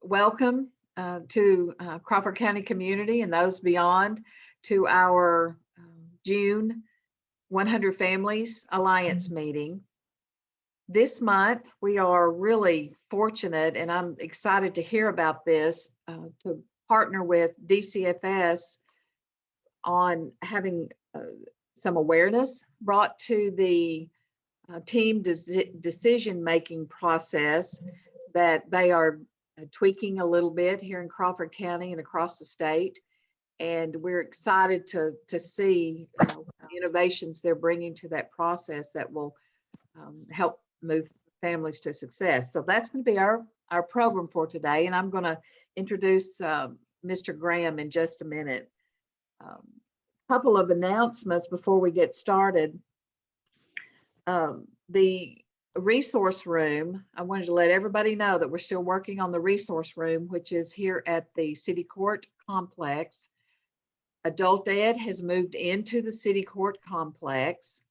welcome to Crawford County community and those beyond to our June 100 Families Alliance meeting. This month, we are really fortunate, and I'm excited to hear about this, to partner with DCFS on having some awareness brought to the team decision-making process that they are tweaking a little bit here in Crawford County and across the state. And we're excited to see innovations they're bringing to that process that will help move families to success. So that's going to be our program for today. And I'm going to introduce Mr. Graham in just a minute. Couple of announcements before we get started. The resource room, I wanted to let everybody know that we're still working on the resource room, which is here at the City Court Complex. Adult Ed has moved into the City Court Complex.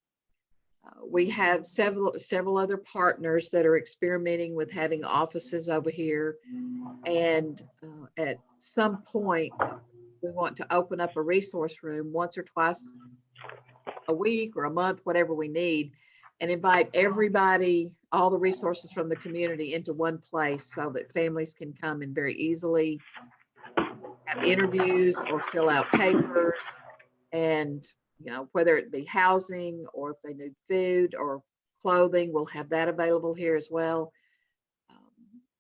We have several other partners that are experimenting with having offices over here. And at some point, we want to open up a resource room once or twice a week or a month, whatever we need, and invite everybody, all the resources from the community into one place so that families can come and very easily have interviews or fill out papers. And, whether it be housing or if they need food or clothing, we'll have that available here as well.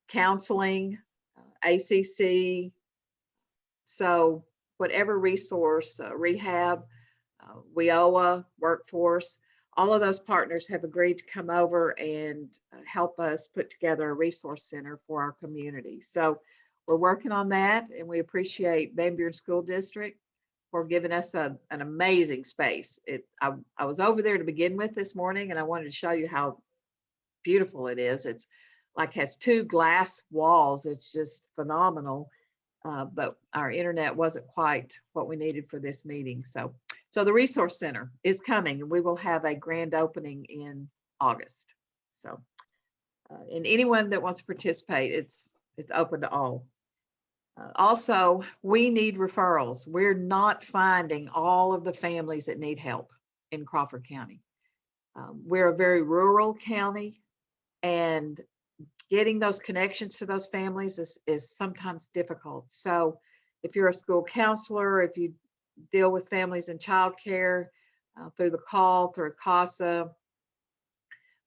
Counseling, ACC. So whatever resource, rehab, WIOA, workforce, all of those partners have agreed to come over and help us put together a resource center for our community. So we're working on that, and we appreciate Van Buren School District for giving us an amazing space. I was over there to begin with this morning, and I wanted to show you how beautiful it is. It's like has 2 glass walls. It's just phenomenal. But our internet wasn't quite what we needed for this meeting. So the resource center is coming, and we will have a grand opening in August. So, and anyone that wants to participate, it's open to all. Also, we need referrals. We're not finding all of the families that need help in Crawford County. We're a very rural county, and getting those connections to those families is sometimes difficult. So if you're a school counselor, if you deal with families in childcare through the call, through CASA,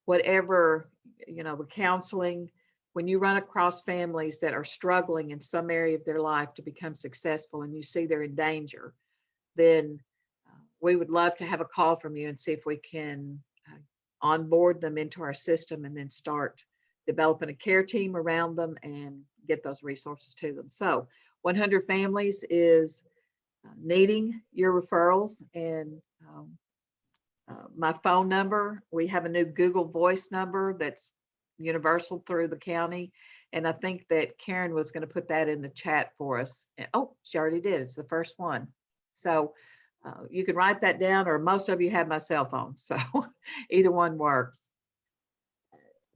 whatever, the counseling, when you run across families that are struggling in some area of their life to become successful and you see they're in danger, then we would love to have a call from you and see if we can onboard them into our system and then start developing a care team around them and get those resources to them. So 100 Families is needing your referrals, and my phone number, we have a new Google Voice number that's universal through the county, and I think that Karen was going to put that in the chat for us. Oh, she already did. It's the first one. So you can write that down, or most of you have my cell phone, so either one works.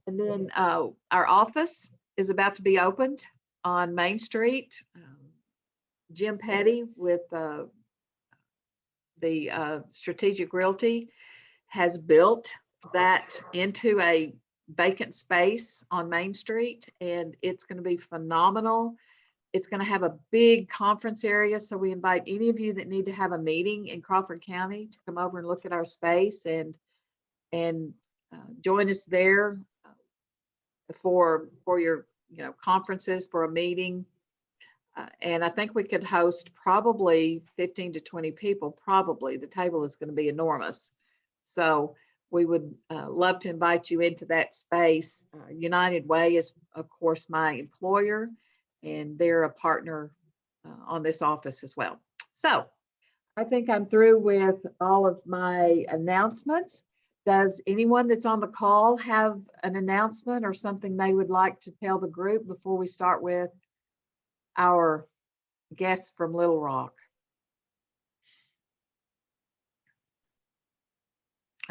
And then our office is about to be opened on Main Street. Jim Petty with the Strategic Realty has built that into a vacant space on Main Street, and it's going to be phenomenal. It's going to have a big conference area, so we invite any of you that need to have a meeting in Crawford County to come over and look at our space and join us there for your conferences, for a meeting. And I think we could host probably 15 to 20 people. Probably the table is going to be enormous. So we would love to invite you into that space. United Way is, of course, my employer, and they're a partner on this office as well. So I think I'm through with all of my announcements. Does anyone that's on the call have an announcement or something they would like to tell the group before we start with our guests from Little Rock?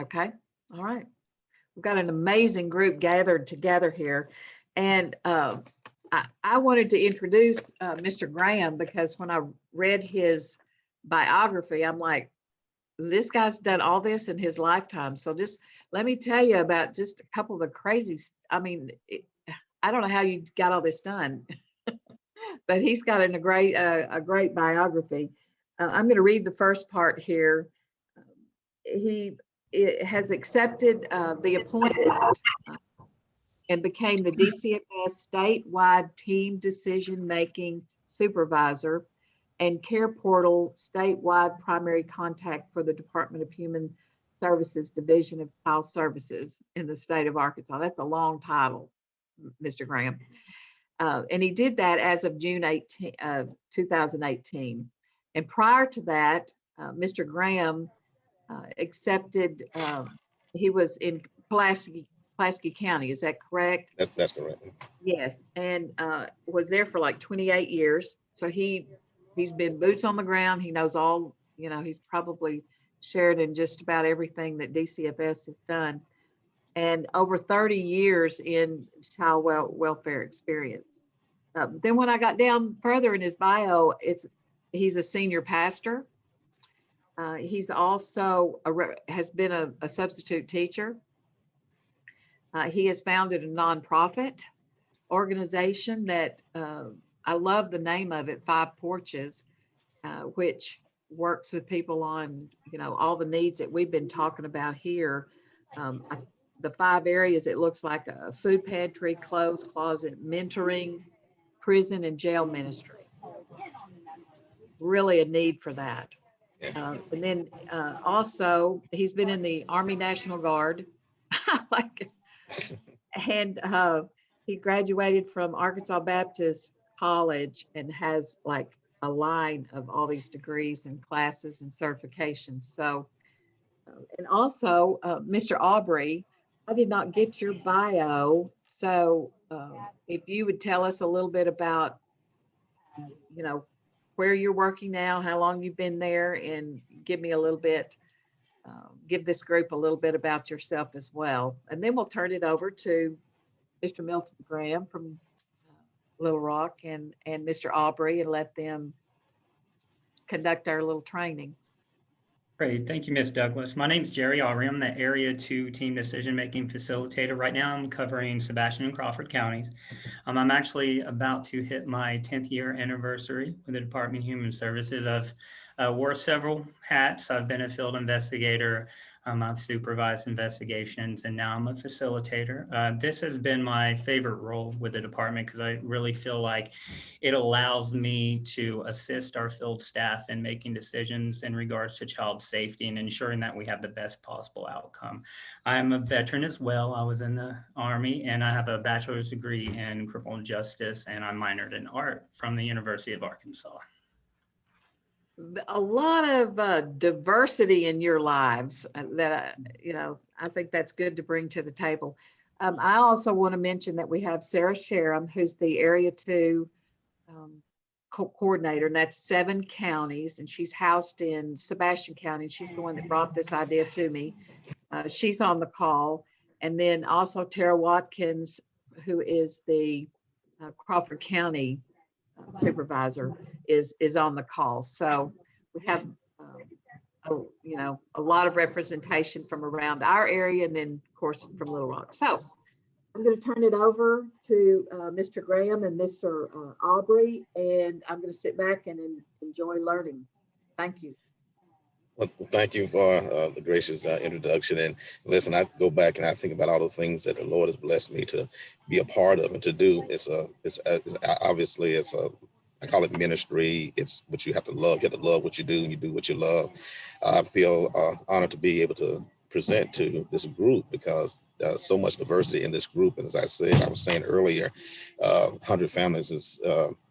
Okay, all right. We've got an amazing group gathered together here. And I wanted to introduce Mr. Graham because when I read his biography, I'm like, this guy's done all this in his lifetime. So just let me tell you about just a couple of the crazy, I mean, I don't know how you got all this done, but he's got a great biography. I'm going to read the first part here. He has accepted the appointment and became the DCFS statewide team decision-making supervisor and Care Portal statewide primary contact for the Department of Human Services Division of Child Services in the state of Arkansas. That's a long title, Mr. Graham. And he did that as of June 2018. And prior to that, Mr. Graham accepted, he was in Pulaski County, is that correct? That's correct. Yes, and was there for like 28 years. So he's been boots on the ground. He knows all, he's probably shared in just about everything that DCFS has done. And over 30 years in child welfare experience. Then when I got down further in his bio, he's a senior pastor. He's also has been a substitute teacher. He has founded a nonprofit organization that I love the name of it, 5 Porches, which works with people on, all the needs that we've been talking about here. The 5 areas, it looks like a food pantry, clothes closet, mentoring, prison and jail ministry. Really a need for that. And then also he's been in the Army National Guard. Like, and he graduated from Arkansas Baptist College and has like a line of all these degrees and classes and certifications. So, and also Mr. Aubrey, I did not get your bio. So if you would tell us a little bit about, where you're working now, how long you've been there, and give me a little bit, give this group a little bit about yourself as well. And then we'll turn it over to Mr. Milton Graham from Little Rock and Mr. Aubrey and let them conduct our little training. Great. Thank you, Ms. Douglas. My name is Jerry Aubrey. I'm the Area 2 Team Decision-Making Facilitator. Right now, I'm covering Sebastian and Crawford counties. I'm actually about to hit my 10th year anniversary with the Department of Human Services. I've wore several hats. I've been a field investigator. I've supervised investigations, and now I'm a facilitator. This has been my favorite role with the department because I really feel like it allows me to assist our field staff in making decisions in regards to child safety and ensuring that we have the best possible outcome. I'm a veteran as well. I was in the Army, and I have a bachelor's degree in criminal justice, and I minored in art from the University of Arkansas. A lot of diversity in your lives that, I think that's good to bring to the table. I also want to mention that we have Sarah Sharam, who's the Area 2 coordinator, and that's 7 counties, and she's housed in Sebastian County. She's the one that brought this idea to me. She's on the call. And then also Tara Watkins, who is the Crawford County supervisor, is on the call. So we have a lot of representation from around our area, and then of course from Little Rock. So I'm going to turn it over to Mr. Graham and Mr. Aubrey, and I'm going to sit back and enjoy learning. Thank you. Well, thank you for the gracious introduction. And listen, I go back and I think about all the things that the Lord has blessed me to be a part of and to do. It's obviously I call it ministry. It's what you have to love. You have to love what you do, and you do what you love. I feel honored to be able to present to this group because there's so much diversity in this group. And as I was saying earlier, 100 Families is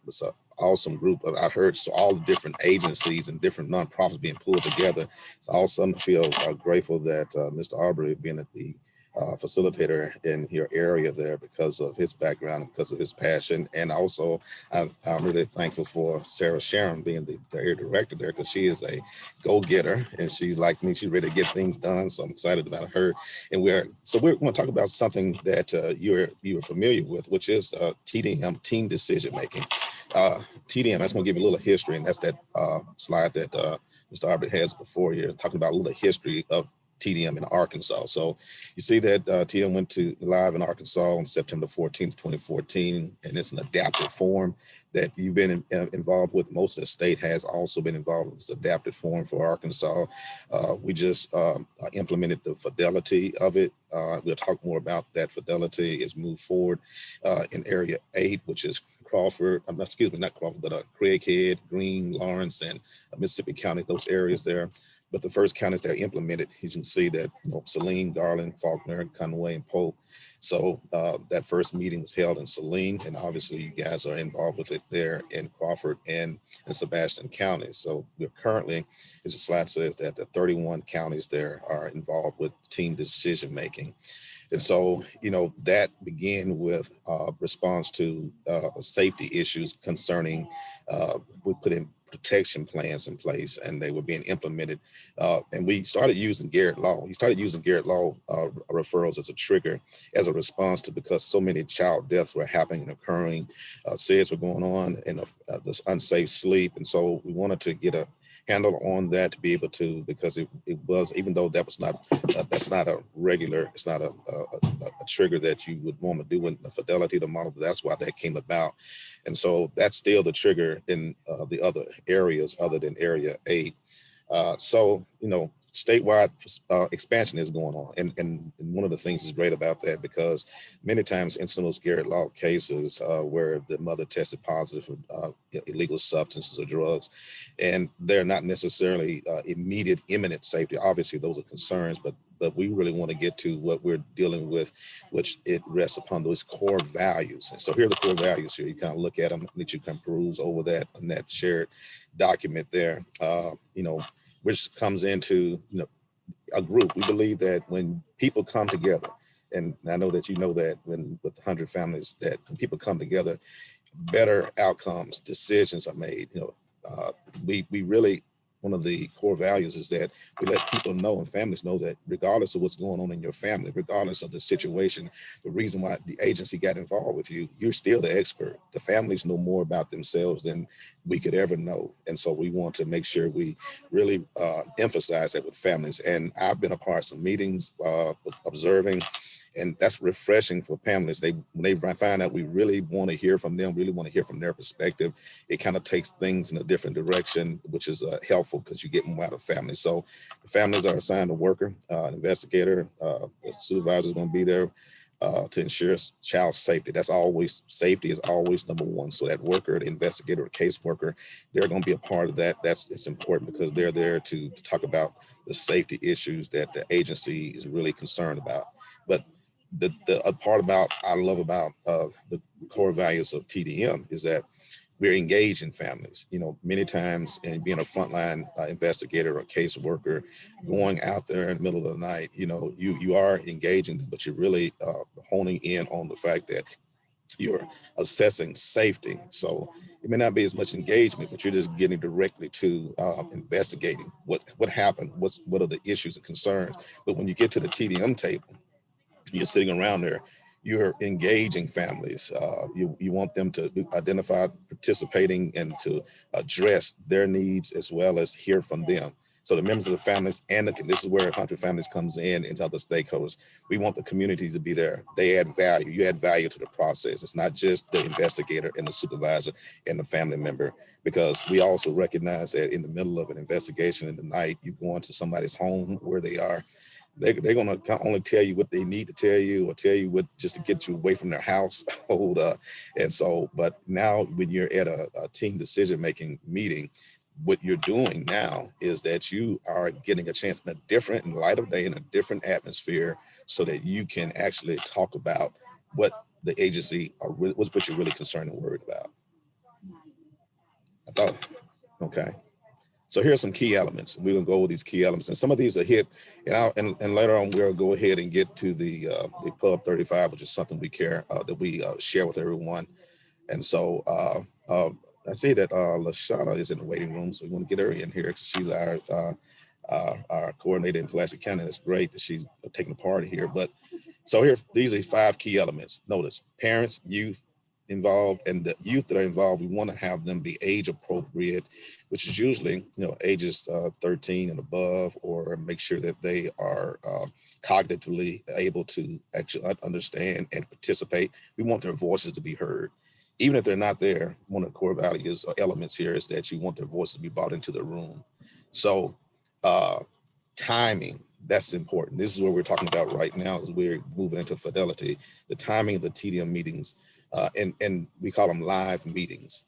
it's an awesome group. I heard all the different agencies and different nonprofits being pulled together. It's awesome. I feel grateful that Mr. Aubrey being at the facilitator in your area there because of his background, because of his passion. And also, I'm really thankful for Sarah Sharon being the area director there, because she is a go-getter, and she's like me, she's ready to get things done. So I'm excited about her. And we're going to talk about something that you're familiar with, which is TDM, team decision making. TDM, I just want to give you a little history, and that's that slide that Mr. Albert has before here, talking about a little history of TDM in Arkansas. So you see that TDM went to live in Arkansas on September 14th, 2014, and it's an adaptive form that you've been involved with. Most of the state has also been involved with this adaptive form for Arkansas. We just implemented the fidelity of it. We'll talk more about that fidelity as moved forward in Area 8, which is Crawford, not Crawford, but Craighead, Greene, Lawrence, and Mississippi County, those areas there. But the first counties that are implemented, you can see that, Saline, Garland, Faulkner, Conway, and Pope. So that first meeting was held in Saline, and obviously you guys are involved with it there in Crawford and in Sebastian County. So we're currently, as the slide says, that the 31 counties there are involved with team decision making. And so, that began with response to safety issues concerning, we put in protection plans in place, and they were being implemented. And we started using Garrett Law. We started using Garrett Law referrals as a trigger, as a response to, because so many child deaths were happening and occurring, SIDS were going on, and this unsafe sleep. And so we wanted to get a handle on that, to be able to, because it was, even though that was not, that's not a regular, it's not a trigger that you would want to do in the fidelity of the model, but that's why that came about. And so that's still the trigger in the other areas other than Area 8. So, statewide expansion is going on. And one of the things is great about that, because many times in some of those Garrett Law cases where the mother tested positive for illegal substances or drugs, and they're not necessarily immediate, imminent safety. Obviously, those are concerns, but we really want to get to what we're dealing with, which it rests upon those core values. And so here are the core values here. You kind of look at them, that you can peruse over that on that shared document there, which comes into, a group. We believe that when people come together, and I know that that when with 100 families, that when people come together, better outcomes, decisions are made. We really, one of the core values is that we let people know and families know that regardless of what's going on in your family, regardless of the situation, the reason why the agency got involved with you, you're still the expert. The families know more about themselves than we could ever know. And so we want to make sure we really emphasize that with families. And I've been a part of some meetings, observing, and that's refreshing for families. When they find out we really want to hear from them, really want to hear from their perspective, it kind of takes things in a different direction, which is helpful, because you get more out of families. So the families are assigned a worker, an investigator, the supervisor is going to be there to ensure child safety. Safety is always number one. So that worker, the investigator, or caseworker, they're going to be a part of that. It's important, because they're there to talk about the safety issues that the agency is really concerned about. But the part I love about the core values of TDM is that we're engaged in families. Many times, and being a frontline investigator or case worker, going out there in the middle of the night, you are engaging them, but you're really honing in on the fact that you're assessing safety. So it may not be as much engagement, but you're just getting directly to investigating what happened, what are the issues and concerns. But when you get to the TDM table, you're sitting around there, you're engaging families. You want them to identify, participating, and to address their needs, as well as hear from them. So the members of the families, and this is where 100 Families comes in, into other stakeholders. We want the community to be there. They add value. You add value to the process. It's not just the investigator and the supervisor and the family member, because we also recognize that in the middle of an investigation in the night, you go into somebody's home where they are. They're going to only tell you what they need to tell you, or tell you what, just to get you away from their household. And so, but now when you're at a team decision-making meeting, what you're doing now is that you are getting a chance in light of day, in a different atmosphere, so that you can actually talk about what the agency are, what you're really concerned and worried about. Okay. So here's some key elements. We're gonna go with these key elements, and some of these are hit, and later on we'll go ahead and get to the Pub 35, which is something we care that we share with everyone. And so I see that Lashana is in the waiting room, so we want to get her in here because she's our coordinator in Pulaski County. It's great that she's taking part here. But so here, these are 5 key elements. Notice parents, youth involved, and the youth that are involved, we want to have them be age appropriate, which is usually, ages 13 and above, or make sure that they are cognitively able to actually understand and participate. We want their voices to be heard. Even if they're not there, one of the core values or elements here is that you want their voices to be brought into the room. So timing, that's important. This is what we're talking about right now as we're moving into fidelity, the timing of the TDM meetings, and we call them live meetings.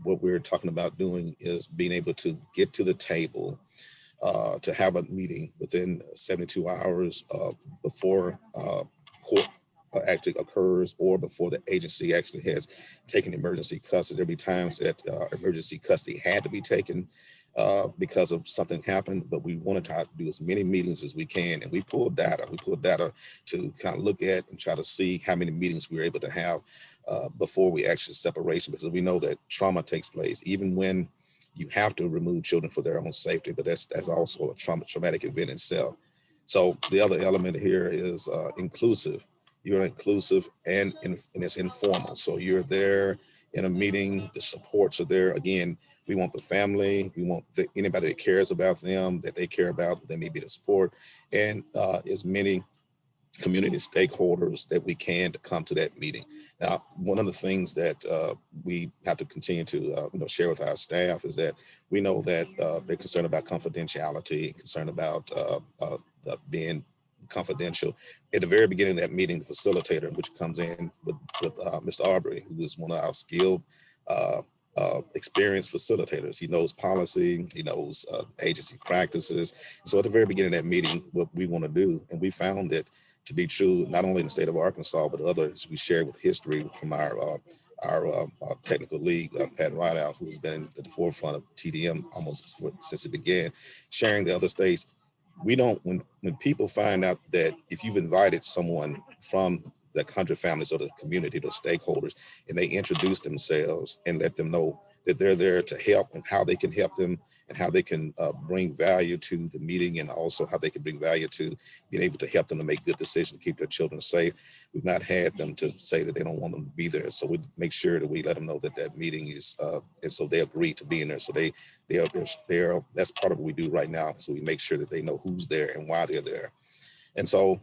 What we're talking about doing is being able to get to the table, to have a meeting within 72 hours before court actually occurs, or before the agency actually has taken emergency custody. There'll be times that emergency custody had to be taken because of something happened, but we want to try to do as many meetings as we can. And we pull data. We pull data to kind of look at and try to see how many meetings we're able to have before we actually separation, because we know that trauma takes place even when you have to remove children for their own safety, but that's also a traumatic event itself. So the other element here is inclusive. You're inclusive and it's informal. So you're there in a meeting, the supports are there. Again, we want the family, we want anybody that cares about them, that they care about, they may be the support, and as many community stakeholders that we can to come to that meeting. Now, one of the things that we have to continue to share with our staff is that we know that they're concerned about confidentiality, concerned about being confidential. At the very beginning of that meeting, the facilitator, which comes in with Mr. Arbery, who is one of our skilled, experienced facilitators. He knows policy, he knows agency practices. So at the very beginning of that meeting, what we want to do, and we found it to be true, not only in the state of Arkansas, but others we share with history from our technical lead, Pat Rideout, who's been at the forefront of TDM almost since it began, sharing the other states. We don't, when people find out that if you've invited someone from the 100 families or the community, the stakeholders, and they introduce themselves and let them know that they're there to help and how they can help them and how they can bring value to the meeting, and also how they can bring value to being able to help them to make good decisions, keep their children safe. We've not had them to say that they don't want them to be there. So we make sure that we let them know that that meeting is, and so they agree to be in there. So they're that's part of what we do right now. So we make sure that they know who's there and why they're there. And so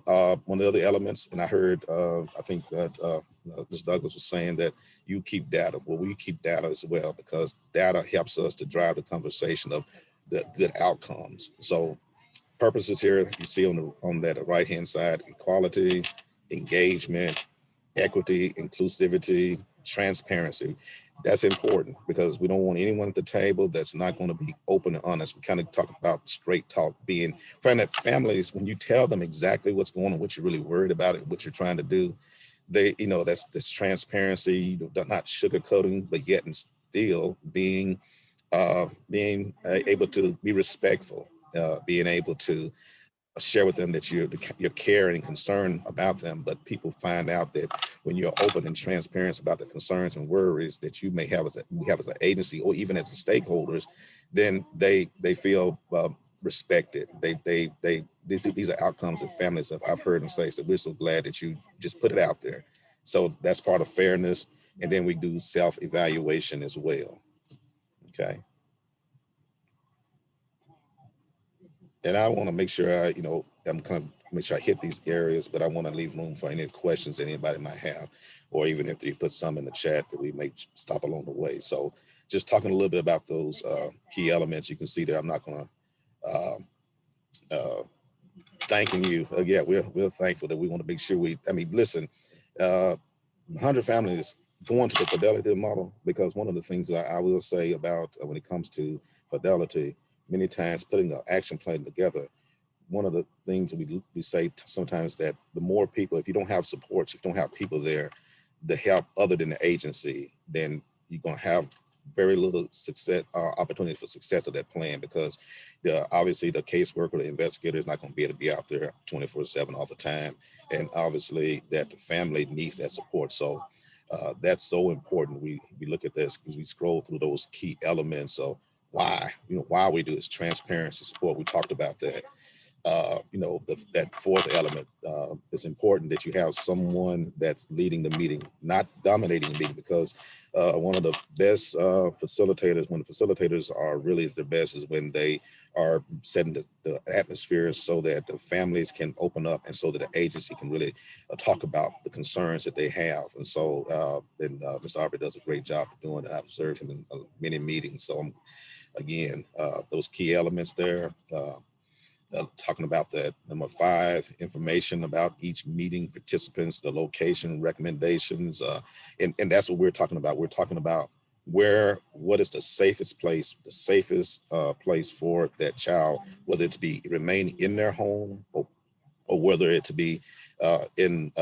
one of the other elements, and I heard, I think that Ms. Douglas was saying that you keep data. Well, we keep data as well, because data helps us to drive the conversation of the good outcomes. So purposes here, you see on that right-hand side: equality, engagement, equity, inclusivity, transparency. That's important, because we don't want anyone at the table that's not going to be open and honest. We kind of talk about straight talk, being trying that families, when you tell them exactly what's going on, what you're really worried about and what you're trying to do, they, that's transparency, not sugarcoating, but yet and still being able to be respectful, being able to share with them that you're caring and concerned about them. But people find out that when you're open and transparent about the concerns and worries that you may have as an agency, or even as the stakeholders, then they feel respected. These are outcomes that families I've heard them say. So we're so glad that you just put it out there. So that's part of fairness. And then we do self-evaluation as well. Okay. And I want to make sure I'm kind of make sure I hit these areas, but I want to leave room for any questions anybody might have, or even if you put some in the chat that we may stop along the way. So just talking a little bit about those key elements, you can see that I'm not going to thanking you. Yeah, we're thankful that we want to make sure listen, 100 families going to the fidelity model, because one of the things that I will say about when it comes to fidelity, many times putting an action plan together, one of the things we say sometimes that the more people, if you don't have supports, if you don't have people there to help other than the agency, then you're going to have very little success, opportunity for success of that plan, because obviously the caseworker, the investigator is not going to be able to be out there 24/7 all the time. And obviously that the family needs that support. So that's so important. We look at this as we scroll through those key elements. So why we do is transparency, support. We talked about that. That fourth element, it's important that you have someone that's leading the meeting, not dominating the meeting, because one of the best facilitators, when the facilitators are really the best, is when they are setting the atmosphere so that the families can open up and so that the agency can really talk about the concerns that they have. And so Mr. Aubrey does a great job of doing that. I've observed him in many meetings. So again, those key elements there. Talking about that. Number 5, information about each meeting, participants, the location, recommendations, and that's what we're talking about. We're talking about what is the safest place for that child, whether it to be remain in their home or whether it to be in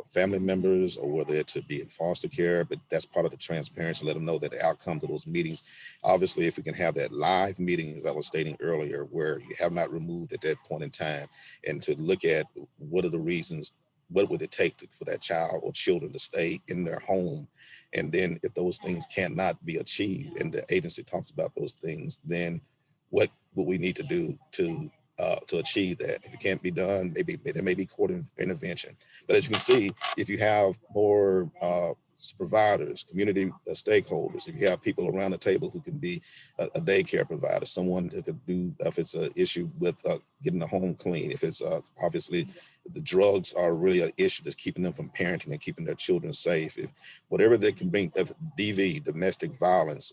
family members, or whether it to be in foster care. But that's part of the transparency. Let them know that the outcomes of those meetings. Obviously, if we can have that live meeting, as I was stating earlier, where you have not removed at that point in time, and to look at what are the reasons, what would it take for that child or children to stay in their home? And then if those things cannot be achieved, and the agency talks about those things, then what would we need to do to achieve that? If it can't be done, maybe there may be court intervention. But as you can see, if you have more providers, community stakeholders, if you have people around the table who can be a daycare provider, someone who could do, if it's an issue with getting the home clean, if it's obviously the drugs are really an issue that's keeping them from parenting and keeping their children safe, if whatever they can bring, if DV, domestic violence,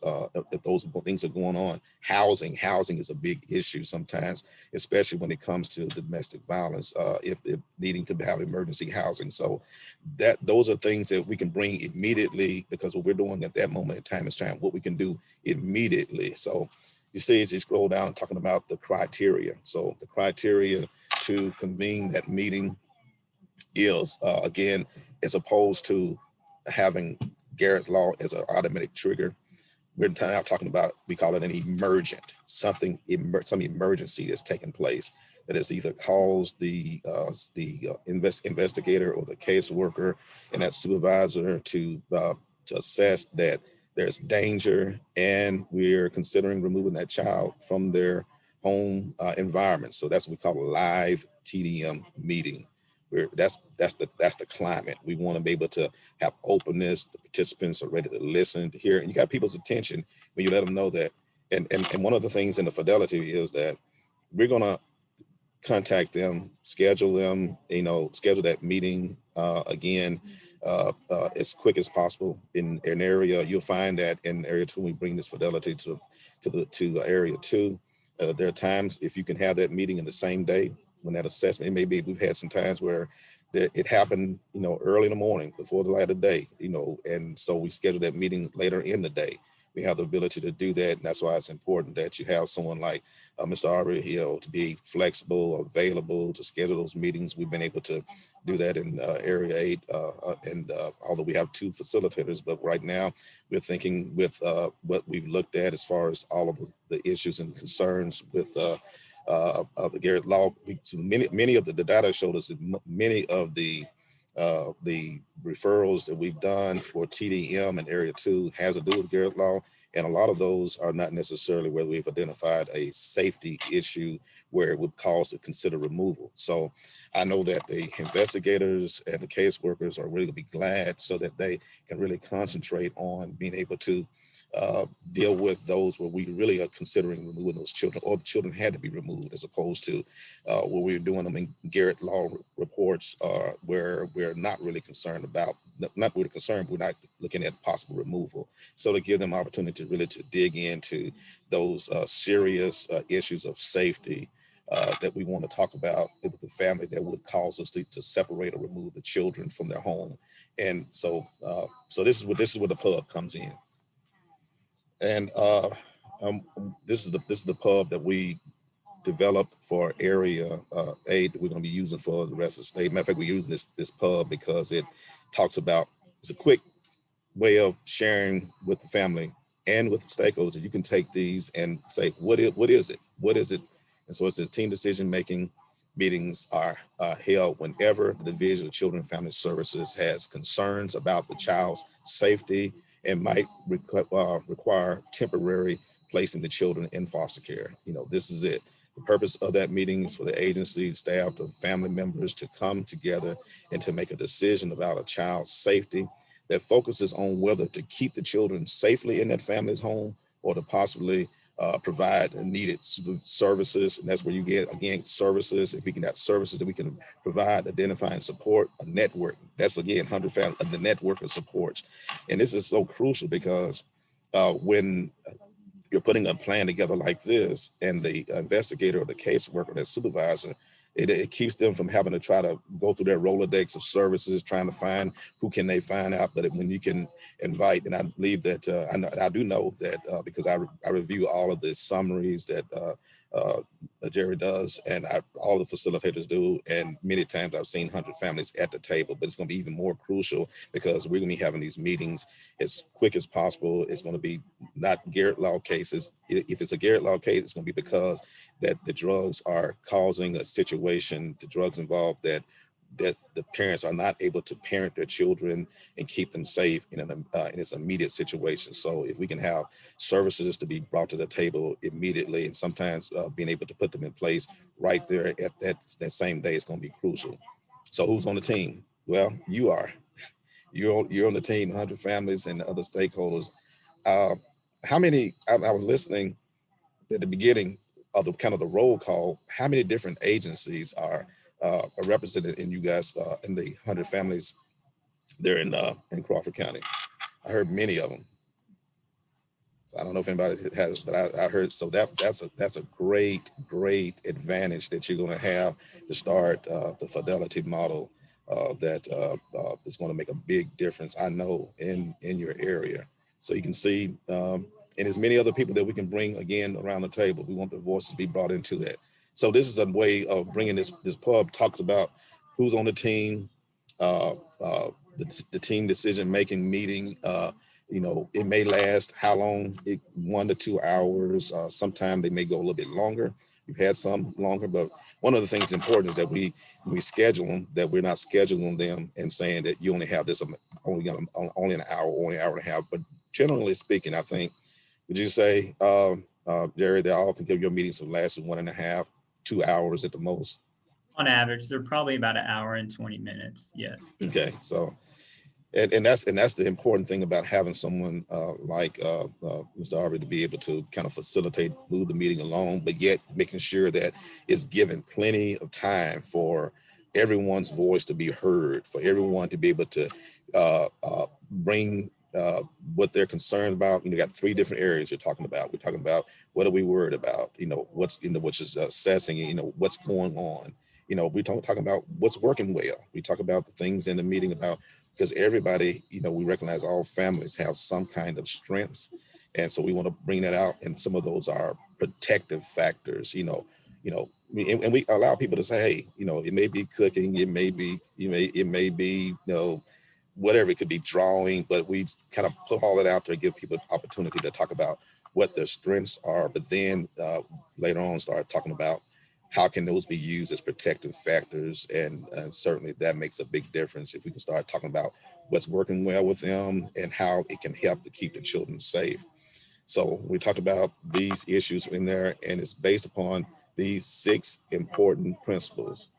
if those things are going on, housing is a big issue sometimes, especially when it comes to domestic violence, if they're needing to have emergency housing. So those are things that we can bring immediately, because what we're doing at that moment in time is trying what we can do immediately. So you see, as you scroll down, talking about the criteria. So the criteria to convene that meeting is, again, as opposed to having Garrett's Law as an automatic trigger, we're now talking about, we call it an emergent, some emergency that's taking place that has either caused the investigator or the caseworker and that supervisor to assess that there's danger, and we're considering removing that child from their home environment. So that's what we call a live TDM meeting. That's the climate. We want to be able to have openness. The participants are ready to listen, to hear, and you got people's attention when you let them know that. And one of the things in the fidelity is that we're gonna contact them, schedule that meeting again as quick as possible in an area. You'll find that in area 2, we bring this fidelity to area 2. There are times if you can have that meeting in the same day when that assessment, it may be, we've had some times where it happened, early in the morning before the light of day, and so we schedule that meeting later in the day. We have the ability to do that, and that's why it's important that you have someone like Mr. Aubrey, to be flexible, available to schedule those meetings. We've been able to do that in Area 8, and although we have 2 facilitators, but right now we're thinking with what we've looked at as far as all of the issues and concerns with the Garrett Law. So many of the data showed us that many of the referrals that we've done for TDM in Area 2 has to do with Garrett Law, and a lot of those are not necessarily where we've identified a safety issue where it would cause to consider removal. So I know that the investigators and the caseworkers are really gonna be glad so that they can really concentrate on being able to deal with those where we really are considering removing those children, or the children had to be removed, as opposed to where we're doing them in Garrett Law reports where we're not really concerned about, not really concerned, we're not looking at possible removal. So to give them opportunity to dig into those serious issues of safety that we want to talk about with the family that would cause us to separate or remove the children from their home. And so this is where the pub comes in. And this is the pub that we developed for Area 8 that we're going to be using for the rest of the state. Matter of fact, we're using this pub because it talks about, it's a quick way of sharing with the family and with the stakeholders, you can take these and say, what is it? What is it? And so it says team decision-making meetings are held whenever the Division of Children and Family Services has concerns about the child's safety and might require temporary placing the children in foster care. This is it. The purpose of that meeting is for the agency, staff, the family members to come together and to make a decision about a child's safety that focuses on whether to keep the children safely in that family's home or to possibly provide needed services. And that's where you get, again, services. If we can have services that we can provide, identify and support a network. That's, again, 100 family, the network of supports. And this is so crucial because when you're putting a plan together like this, and the investigator or the caseworker, that supervisor, it keeps them from having to try to go through their Rolodex of services, trying to find who can they find out. But when you can invite, and I believe that I do know that because I review all of the summaries that Jerry does, and all the facilitators do, and many times I've seen 100 families at the table. But it's going to be even more crucial because we're going to be having these meetings as quick as possible. It's going to be not Garrett Law cases. If it's a Garrett Law case, it's going to be because that the drugs are causing a situation, the drugs involved, that the parents are not able to parent their children and keep them safe in this immediate situation. So if we can have services to be brought to the table immediately, and sometimes being able to put them in place right there at that same day, is going to be crucial. So who's on the team? Well, you are. You're on the team, 100 families and other stakeholders. How many? I was listening at the beginning of the kind of the roll call. How many different agencies are represented in you guys in the 100 families there in Crawford County? I heard many of them. So I don't know if anybody has, but I heard. So that's a great advantage that you're going to have to start the fidelity model that is going to make a big difference, I know, in your area. So you can see, and there's many other people that we can bring again around the table. We want the voices to be brought into that. So this is a way of bringing this pub talks about who's on the team, the team decision-making meeting. It may last how long? 1 to 2 hours. Sometimes they may go a little bit longer. We've had some longer, but one of the things important is that we schedule them, that we're not scheduling them and saying that you only have this only an hour, only an hour and a half. But generally speaking, I think, would you say, Jerry, that all think of your meetings will last 1.5, 2 hours at the most? On average, they're probably about an hour and 20 minutes. Yes. Okay. So, and that's the important thing about having someone like Mr. Aubrey to be able to kind of facilitate, move the meeting along, but yet making sure that it's given plenty of time for everyone's voice to be heard, for everyone to be able to bring what they're concerned about. You got 3 different areas you're talking about. We're talking about what are we worried about? What's which is assessing. What's going on. We're talking about what's working well. We talk about the things in the meeting about, because everybody, we recognize all families have some kind of strengths, and so we want to bring that out. And some of those are protective factors. And we allow people to say, hey, it may be cooking, it may be, whatever, it could be drawing, but we kind of put all that out there, give people opportunity to talk about what their strengths are, but then later on start talking about how can those be used as protective factors. And certainly that makes a big difference if we can start talking about what's working well with them and how it can help to keep the children safe. So we talked about these issues in there, and it's based upon these 6 important principles.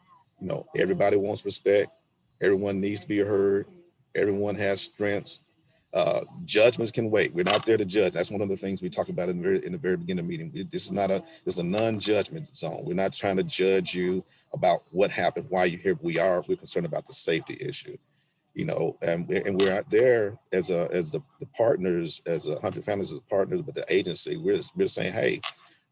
Everybody wants respect. Everyone needs to be heard. Everyone has strengths. Judgments can wait. We're not there to judge. That's one of the things we talk about in the very beginning of the meeting. This is a non-judgment zone. We're not trying to judge you about what happened, why you're here. We're concerned about the safety issue, and we're out there as the partners, as 100 families as partners, but the agency, we're saying, hey,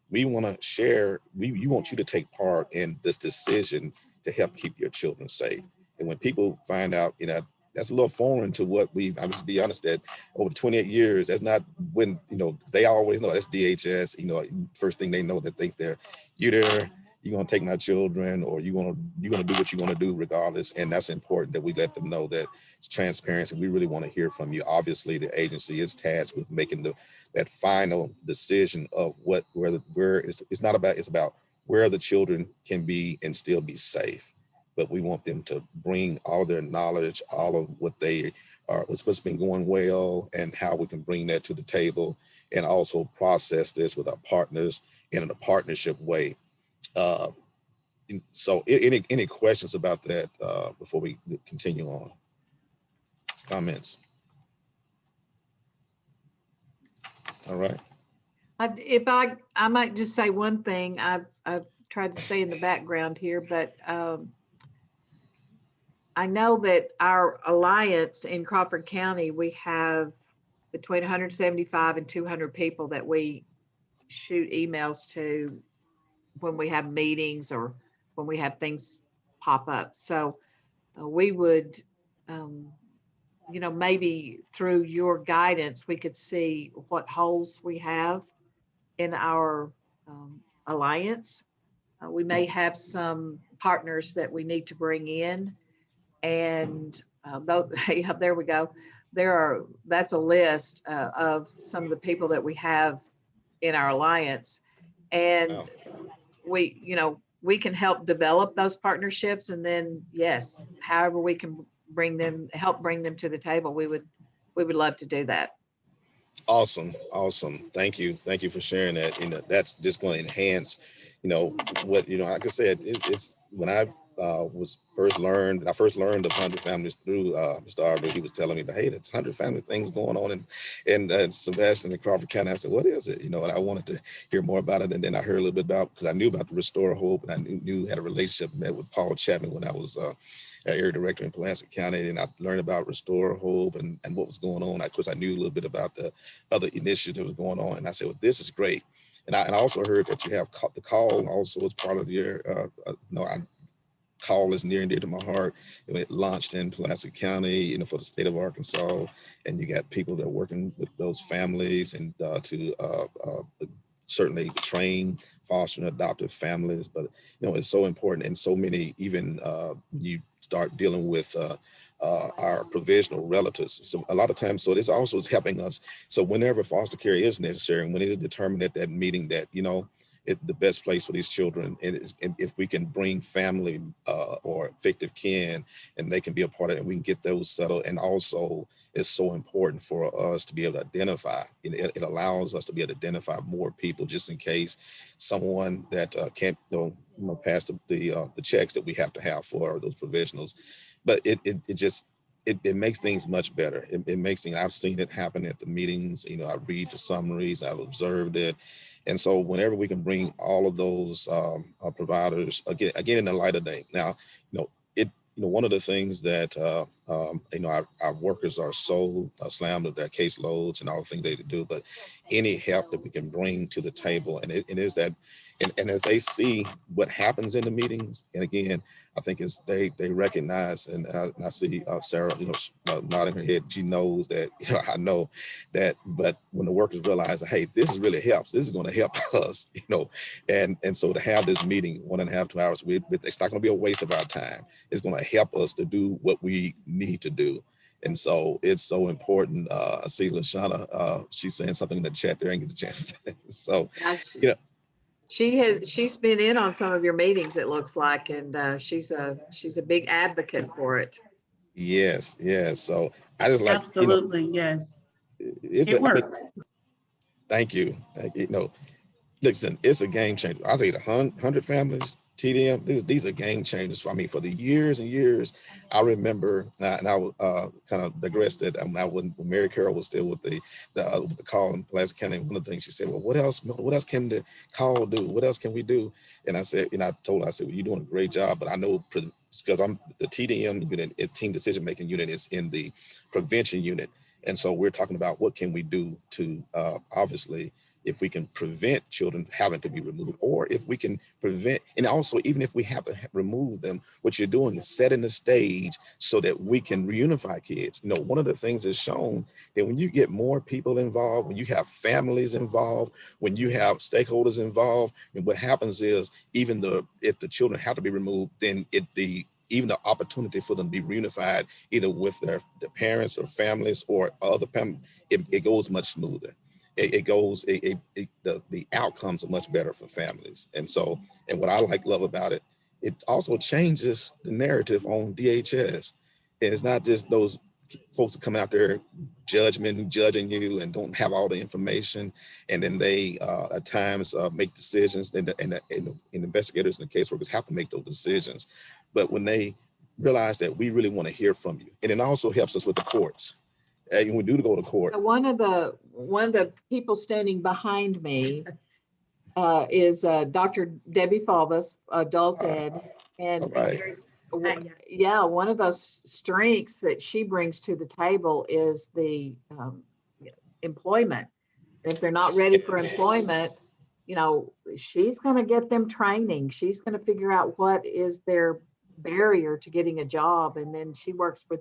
we want to share. We want you to take part in this decision to help keep your children safe. And when people find out, that's a little foreign to what I must be honest, that over 28 years, that's not when, they always know that's DHS, first thing they know, that think you're there, you're going to take my children, or you're going to do what you want to do regardless. And that's important that we let them know that it's transparency. We really want to hear from you. Obviously, the agency is tasked with making that final decision of where it's not about, it's about where the children can be and still be safe. But we want them to bring all their knowledge, all of what they are, what's been going well, and how we can bring that to the table, and also process this with our partners in a partnership way. So any questions about that before we continue on? Comments? All right. I might just say one thing. I've tried to stay in the background here, but I know that our alliance in Crawford County, we have between 175 and 200 people that we shoot emails to when we have meetings or when we have things pop up. So we would, maybe through your guidance, we could see what holes we have in our alliance. We may have some partners that we need to bring in. And hey, there we go. That's a list of some of the people that we have in our alliance. And Wow. we can help develop those partnerships. And then, yes, however we can help bring them to the table, we would love to do that. Awesome. Thank you for sharing that. That's just going to enhance, what, like I said, it's when I first learned of 100 families through Mr. Arbery. He was telling me, but hey, that's 100 family things going on in Sebastian and Crawford County. I said, what is it? And I wanted to hear more about it. And then I heard a little bit about, because I knew about the Restore Hope, and I knew had a relationship, met with Paul Chapman when I was area director in Pulaski County, and I learned about Restore Hope and what was going on. Of course, I knew a little bit about the other initiatives going on, and I said, well, this is great. And I also heard that you have the call also as part of your, call is near and dear to my heart. It launched in Pulaski County, for the state of Arkansas, and you got people that are working with those families and to certainly train foster and adoptive families. But it's so important, and so many, even you start dealing with our provisional relatives. So a lot of times, so this also is helping us. So whenever foster care is necessary, and when it is determined at that meeting that, the best place for these children, and if we can bring family or effective kin, and they can be a part of it, and we can get those settled. And also, it's so important for us to be able to identify. It allows us to be able to identify more people, just in case someone that can't pass the checks that we have to have for those provisionals. But it makes things much better. It makes things, I've seen it happen at the meetings. I read the summaries, I've observed it. And so whenever we can bring all of those providers again in the light of day. Now, one of the things that our workers are so slammed with their caseloads and all the things they do, but any help that we can bring to the table, and it is that, and as they see what happens in the meetings, and again, I think it's they recognize, and I see Sarah, nodding her head. She knows that, I know that, but when the workers realize, hey, this really helps, this is going to help us, and so to have this meeting 1.5 to 2 hours, it's not going to be a waste of our time. It's going to help us to do what we need to do. And so it's so important. I see Lashana, she's saying something in the chat there, I didn't get a chance. So, she's been in on some of your meetings, it looks like, and she's a big advocate for it. Yes. So I just like, absolutely, yes. It works. Thank you. Listen, it's a game changer. I'll tell you, the 100 families, TDM, these are game changers for me. For the years and years, I remember, and I will kind of digress that when Mary Carroll was still with the call in Pulaski County, one of the things she said, well, what else can the call do? What else can we do? And I said, I told her, I said, well, you're doing a great job, but I know, because I'm the TDM unit, team decision making unit, is in the prevention unit. And so we're talking about what can we do to obviously, if we can prevent children having to be removed, or if we can prevent, and also even if we have to remove them, what you're doing is setting the stage so that we can reunify kids. You know, one of the things that's shown that when you get more people involved, when you have families involved, when you have stakeholders involved, and what happens is even if the children have to be removed, then even the opportunity for them to be reunified, either with their parents or families or other families, it goes much smoother. The outcomes are much better for families. And what I love about it, it also changes the narrative on DHS. And it's not just those folks that come out there judging you and don't have all the information, and then they at times make decisions, and investigators and the caseworkers have to make those decisions. But when they realize that we really want to hear from you, and it also helps us with the courts. And we do go to court. One of the people standing behind me is Dr. Debbie Fulvis, adult ed, and All right. yeah, one of those strengths that she brings to the table is the employment. If they're not ready for employment, she's going to get them training. She's going to figure out what is their barrier to getting a job, and then she works with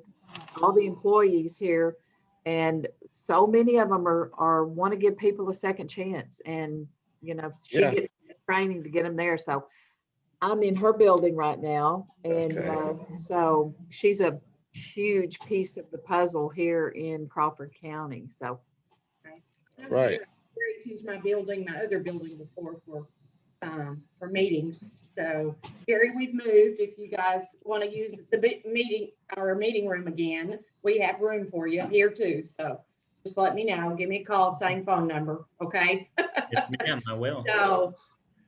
all the employees here, and so many of them are want to give people a second chance, and she gets training to get them there. So I'm in her building right now, and so she's a huge piece of the puzzle here in Crawford County. So Right. Gary's used my other building before for meetings. So Gary, we've moved. If you guys want to use the meeting room again, we have room for you here too. So just let me know. Give me a call, same phone number. Okay. Yes, ma'am, I will. So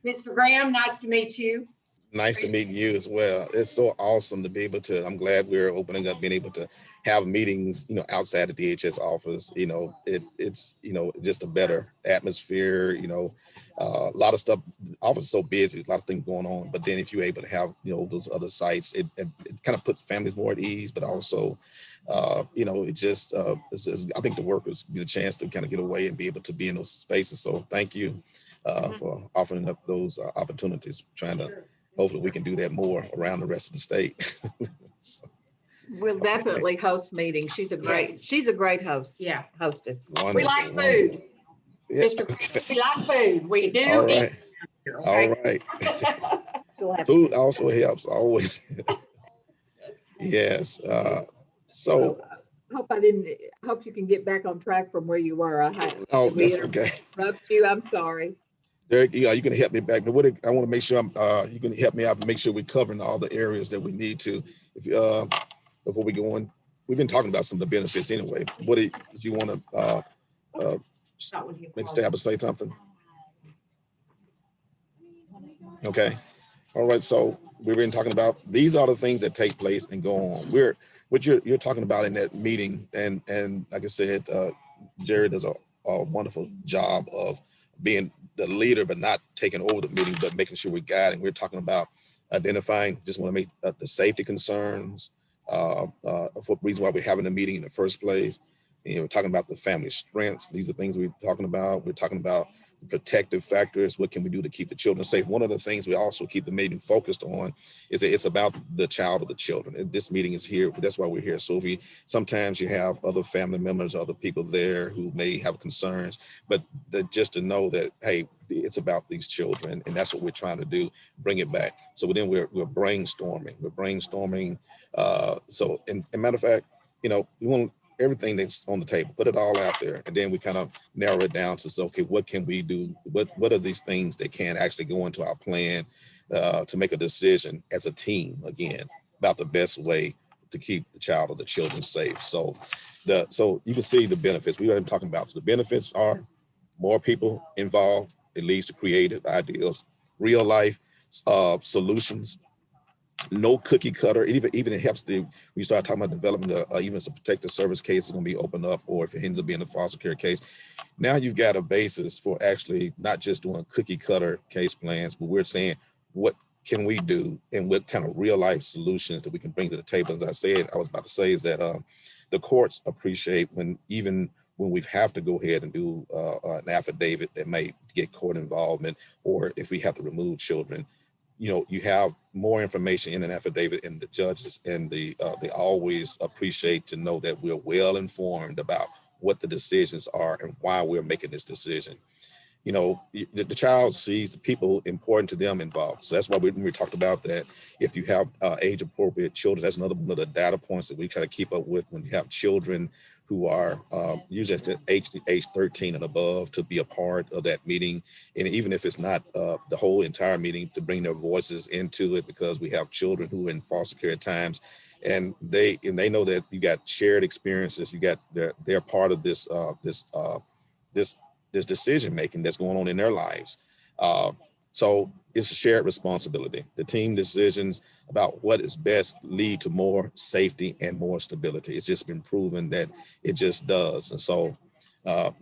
Mr. Graham, nice to meet you. Nice to meet you as well. It's so awesome to be able to, I'm glad we're opening up, being able to have meetings, outside the DHS office. It's just a better atmosphere, a lot of stuff. The office is so busy, a lot of things going on. But then if you're able to have, those other sites, it kind of puts families more at ease, but also, it just, I think the workers get a chance to kind of get away and be able to be in those spaces. So thank you for offering up those opportunities, trying to, hopefully we can do that more around the rest of the state. So, we'll definitely host meetings. She's a great host. Yeah. Hostess. wonderful, We like food. Yeah. Mr. We like food. We do. All eat right. here, All okay? right. Food also helps always. Yes. So I hope you can get back on track from where you were. that's okay. Interrupt you. I'm sorry. Derek, you can help me back. But I want to make sure you can help me out and make sure we're covering all the areas that we need to. If before we go on, we've been talking about some of the benefits anyway. What do you want to make a stab or say something? Okay. All right. So we've been talking about, these are the things that take place and go on. What you're talking about in that meeting, and like I said, Jerry does a wonderful job of being the leader, but not taking over the meeting, but making sure we're guiding. We're talking about identifying, just want to make the safety concerns for the reason why we're having a meeting in the first place. And we're talking about the family strengths. These are things we're talking about. We're talking about protective factors. What can we do to keep the children safe? One of the things we also keep the meeting focused on is that it's about the child or the children. And this meeting is here, that's why we're here. So sometimes you have other family members, other people there who may have concerns, but just to know that, hey, it's about these children, and that's what we're trying to do, bring it back. So then we're brainstorming. So, and matter of fact, we want everything that's on the table, put it all out there, and then we kind of narrow it down to say, okay, what can we do? What are these things that can actually go into our plan to make a decision as a team, again, about the best way to keep the child or the children safe. So you can see the benefits. We are talking about, so the benefits are more people involved. It leads to creative ideas, real life solutions. No cookie cutter. Even it helps when you start talking about developing even some protective service case is going to be opened up, or if it ends up being a foster care case. Now you've got a basis for actually not just doing cookie cutter case plans, but we're saying what can we do and what kind of real life solutions that we can bring to the table. As I was about to say is that the courts appreciate when even when we have to go ahead and do an affidavit that may get court involvement, or if we have to remove children, you have more information in an affidavit, and the judges and they always appreciate to know that we're well informed about what the decisions are and why we're making this decision. The child sees the people important to them involved. So that's why when we talked about that, if you have age appropriate children, that's another one of the data points that we try to keep up with when you have children who are usually at age 13 and above, to be a part of that meeting. And even if it's not the whole entire meeting, to bring their voices into it, because we have children who are in foster care at times, and they know that you got shared experiences, you got they're part of this decision making that's going on in their lives. So it's a shared responsibility. The team decisions about what is best lead to more safety and more stability. It's just been proven that it just does. And so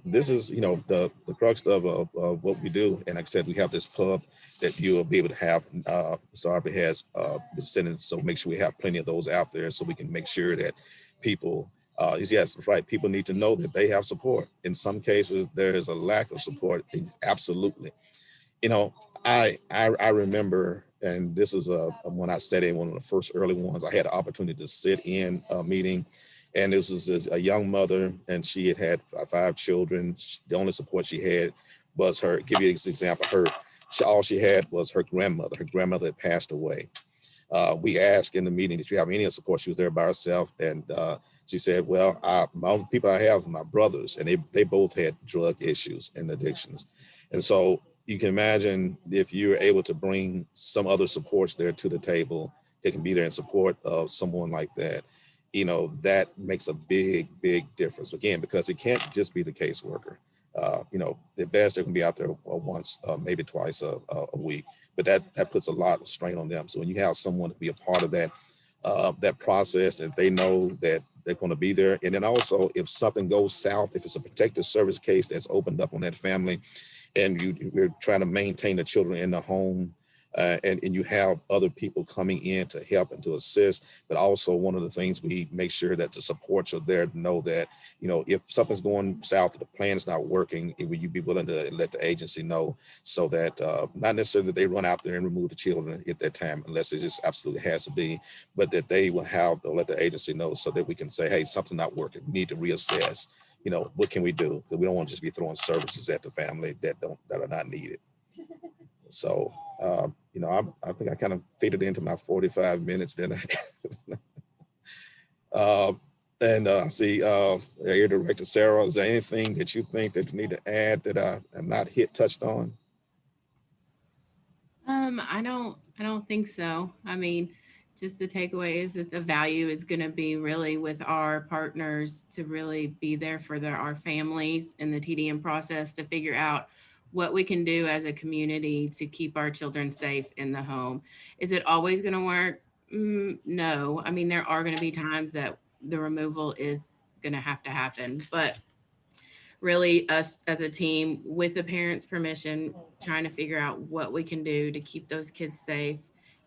this is, the crux of what we do. And like I said, we have this pub that you'll be able to have. Mr. Aubrey has been sending, so make sure we have plenty of those out there so we can make sure that people, yes, right, people need to know that they have support. In some cases, there is a lack of support. Absolutely. I remember, and this is when I sat in one of the first early ones, I had the opportunity to sit in a meeting, and this was a young mother, and she had 5 children. The only support she had was her, give you this example, all she had was her grandmother. Her grandmother had passed away. We asked in the meeting, did you have any support? She was there by herself, and she said, well, my only people I have are my brothers, and they both had drug issues and addictions. And so you can imagine if you're able to bring some other supports there to the table, they can be there in support of someone like that. That makes a big, big difference. Again, because it can't just be the caseworker. The best they can be out there once, maybe twice a week, but that puts a lot of strain on them. So when you have someone to be a part of that process, and they know that they're going to be there. And then also, if something goes south, if it's a protective service case that's opened up on that family, and we're trying to maintain the children in the home, and you have other people coming in to help and to assist. But also, one of the things we make sure that the supports are there to know that, if something's going south, if the plan is not working, will you be willing to let the agency know, so that not necessarily that they run out there and remove the children at that time, unless it just absolutely has to be, but that they will let the agency know, so that we can say, hey, something's not working. We need to reassess. What can we do? Because we don't want to just be throwing services at the family that are not needed. So, I think I kind of faded into my 45 minutes. Then I see Area Director Sarah. Is there anything that you think that you need to add that I have not touched on? I don't think so. I mean, just the takeaway is that the value is going to be really with our partners to really be there for our families in the TDM process, to figure out what we can do as a community to keep our children safe in the home. Is it always going to work? No. I mean, there are going to be times that the removal is going to have to happen, but really us as a team, with the parents' permission, trying to figure out what we can do to keep those kids safe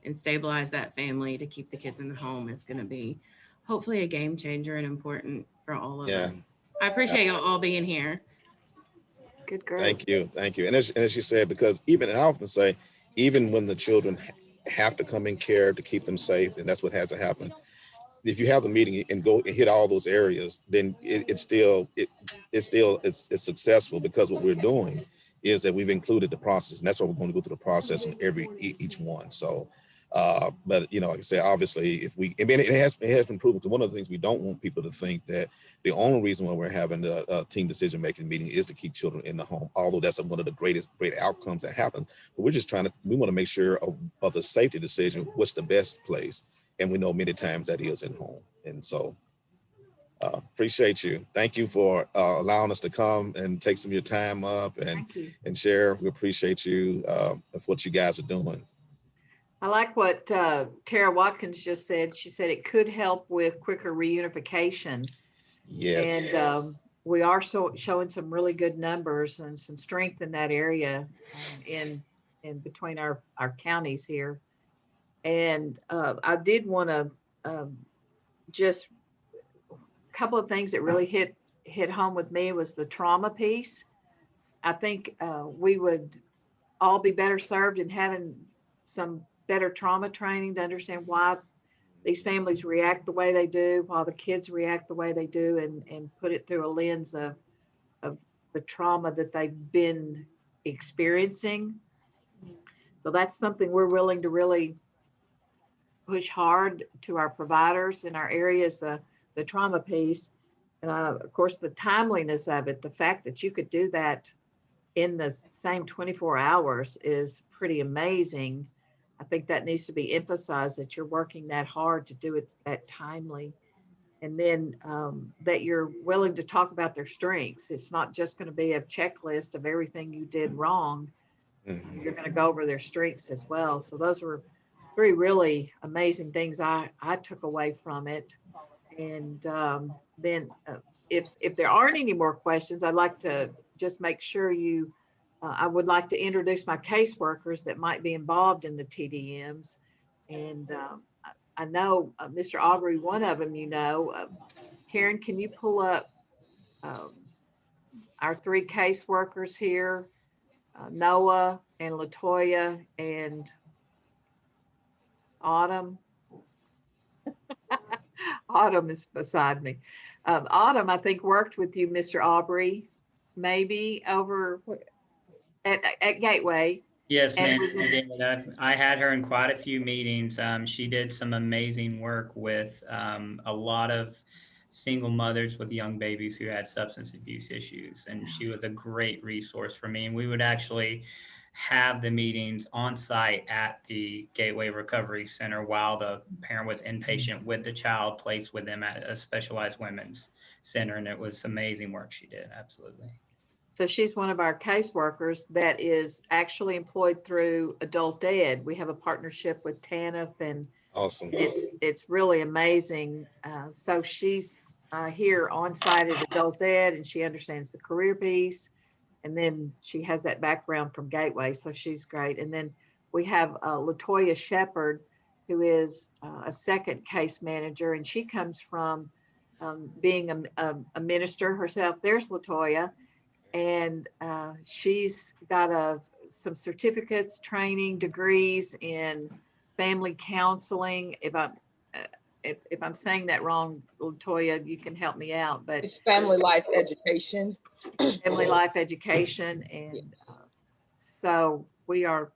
and stabilize that family, to keep the kids in the home, is going to be hopefully a game changer and important for all of us. I appreciate you all being here. Good girl. Thank you. And as you said, because I often say, even when the children have to come in care to keep them safe, and that's what has to happen. If you have the meeting and go and hit all those areas, then it's successful, because what we're doing is that we've included the process, and that's why we're going to go through the process on each one. So, but like I said, obviously, it has been proven. So one of the things we don't want people to think that the only reason why we're having a team decision making meeting is to keep children in the home, although that's one of the great outcomes that happen. But we're just we want to make sure of the safety decision, what's the best place. And we know many times that is in home. And so appreciate you. Thank you for allowing us to come and take some of your time up and share. We appreciate you of what you guys are doing. I like what Tara Watkins just said. She said it could help with quicker reunification. Yes. And we are showing some really good numbers and some strength in that area in between our counties here. And I did want to just a couple of things that really hit hit home with me was the trauma piece. I think we would all be better served in having some better trauma training to understand why these families react the way they do, why the kids react the way they do, and put it through a lens of the trauma that they've been experiencing. So that's something we're willing to really push hard to our providers in our areas, the trauma piece. And of course, the timeliness of it, the fact that you could do that in the same 24 hours is pretty amazing. I think that needs to be emphasized, that you're working that hard to do it that timely. And then that you're willing to talk about their strengths. It's not just going to be a checklist of everything you did wrong. You're going to go over their strengths as well. So those were three really amazing things I took away from it. And then if there aren't any more questions, I'd like to just make sure I would like to introduce my caseworkers that might be involved in the TDMs. And I know Mr. Aubrey, one of them, Karen, can you pull up our three caseworkers here, Noah and Latoya and Autumn? Autumn is beside me. Autumn, I think, worked with you, Mr. Aubrey, maybe over at Gateway. Yes, And ma'am. was She it- did. I had her in quite a few meetings. She did some amazing work with a lot of single mothers with young babies who had substance abuse issues. And she was a great resource for me. And we would actually have the meetings on site at the Gateway Recovery Center while the parent was inpatient with the child, placed with them at a specialized women's center. And it was amazing work she did. Absolutely. So she's one of our caseworkers that is actually employed through Adult Ed. We have a partnership with TANF, and Awesome. it's really amazing. So she's here on site at Adult Ed, and she understands the career piece. And then she has that background from Gateway, so she's great. And then we have Latoya Shepherd, who is a second case manager, and she comes from being a minister herself. There's Latoya. And she's got some certificates, training, degrees in family counseling. If I'm saying that wrong, Latoya, you can help me out. But It's family life education. family life education, and so we are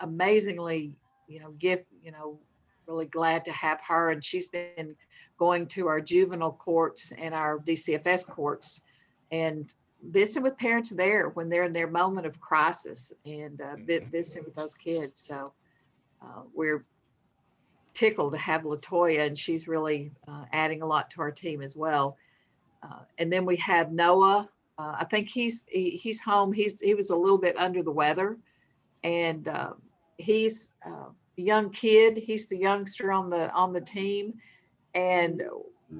amazingly, really glad to have her. And she's been going to our juvenile courts and our DCFS courts, and visiting with parents there when they're in their moment of crisis, and visiting with those kids. So we're tickled to have Latoya, and she's really adding a lot to our team as well. And then we have Noah. I think he's home. He was a little bit under the weather, and he's a young kid. He's the youngster on the team, and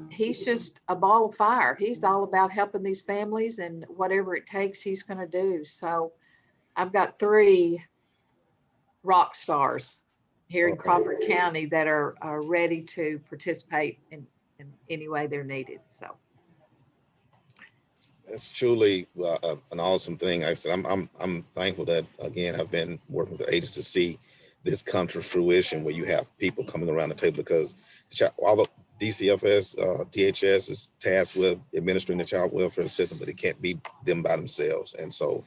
he's just a ball of fire. He's all about helping these families, and whatever it takes, he's going to do. So I've got three rock stars here in Crawford County that are ready to participate in any way they're needed. So It's truly an awesome thing. I said, I'm thankful that, again, I've been working with the agents to see this come to fruition, where you have people coming around the table, because all the DCFS, DHS is tasked with administering the child welfare system, but it can't be them by themselves. And so,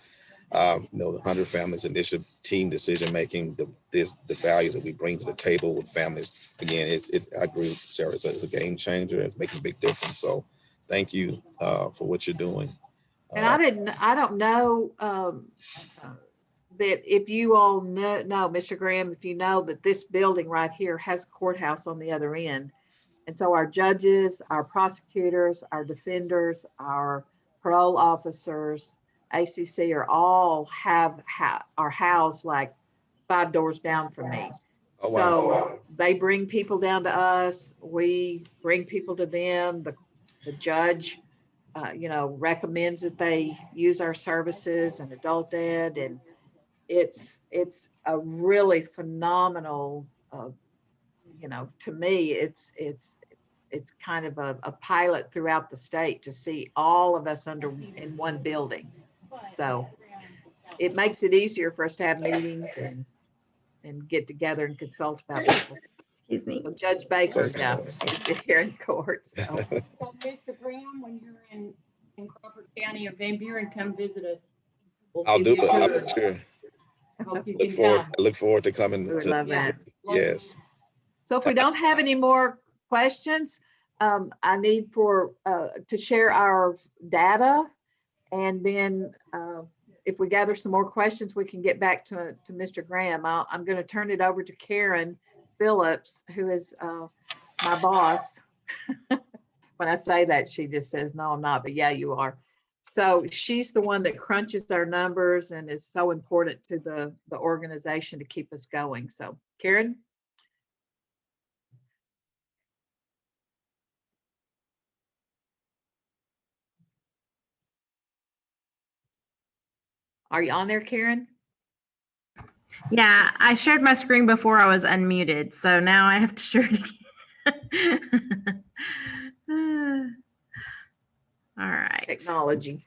the 100 Families Initiative team decision making, the values that we bring to the table with families, again, I agree with Sarah, it's a game changer. It's making a big difference. So thank you for what you're doing. And I don't know that if you all know, Mr. Graham, if you know that this building right here has a courthouse on the other end. And so our judges, our prosecutors, our defenders, our parole officers, ACC are housed like 5 doors down from me. Oh, wow. So they bring people down to us. We bring people to them. The judge, recommends that they use our services and Adult Ed, and it's a really phenomenal. To me, it's it's kind of a pilot throughout the state to see all of us in one building. So it makes it easier for us to have meetings and get together and consult about people. Excuse me. So Judge Baker, yeah, is here in court. So So, Mr. Graham, when you're in Crawford County or Van Buren, come visit us. We'll I'll give do you it. a I'll tour. be sure. I hope you Look can forward. come. I look forward to coming. we would To, love that. yes. So if we don't have any more questions, I need to share our data. And then if we gather some more questions, we can get back to Mr. Graham. I'm going to turn it over to Karen Phillips, who is my boss. When I say that, she just says, no, I'm not, but yeah, you are. So she's the one that crunches our numbers and is so important to the organization to keep us going. So Karen? Are you on there, Karen? Yeah, I shared my screen before I was unmuted, so now I have to share it again. All right. Technology.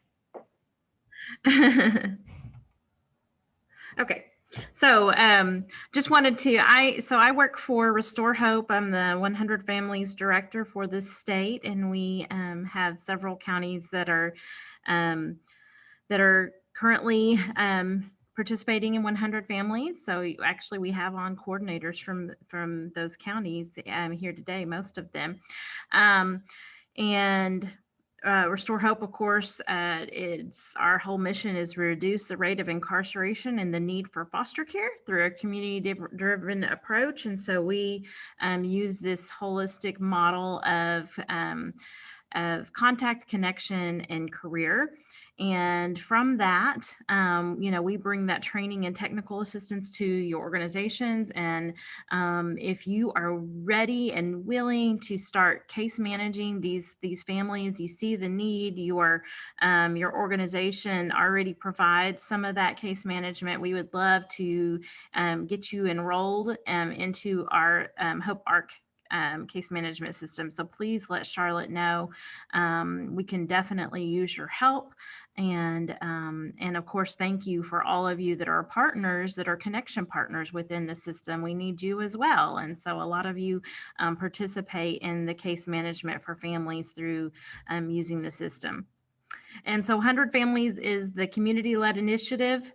Okay. So just wanted to, I work for Restore Hope. I'm the 100 Families Director for this state, and we have several counties that are currently participating in 100 families. So actually we have on coordinators from those counties here today, most of them. And Restore Hope, of course, our whole mission is to reduce the rate of incarceration and the need for foster care through a community-driven approach. And so we use this holistic model of contact, connection, and career. And from that, we bring that training and technical assistance to your organizations. And if you are ready and willing to start case managing these families, you see the need, your organization already provides some of that case management, we would love to get you enrolled into our Hope ARC case management system. So please let Charlotte know. We can definitely use your help. And of course, thank you for all of you that are partners, that are connection partners within the system. We need you as well. And so a lot of you participate in the case management for families through using the system. And so 100 Families is the community-led initiative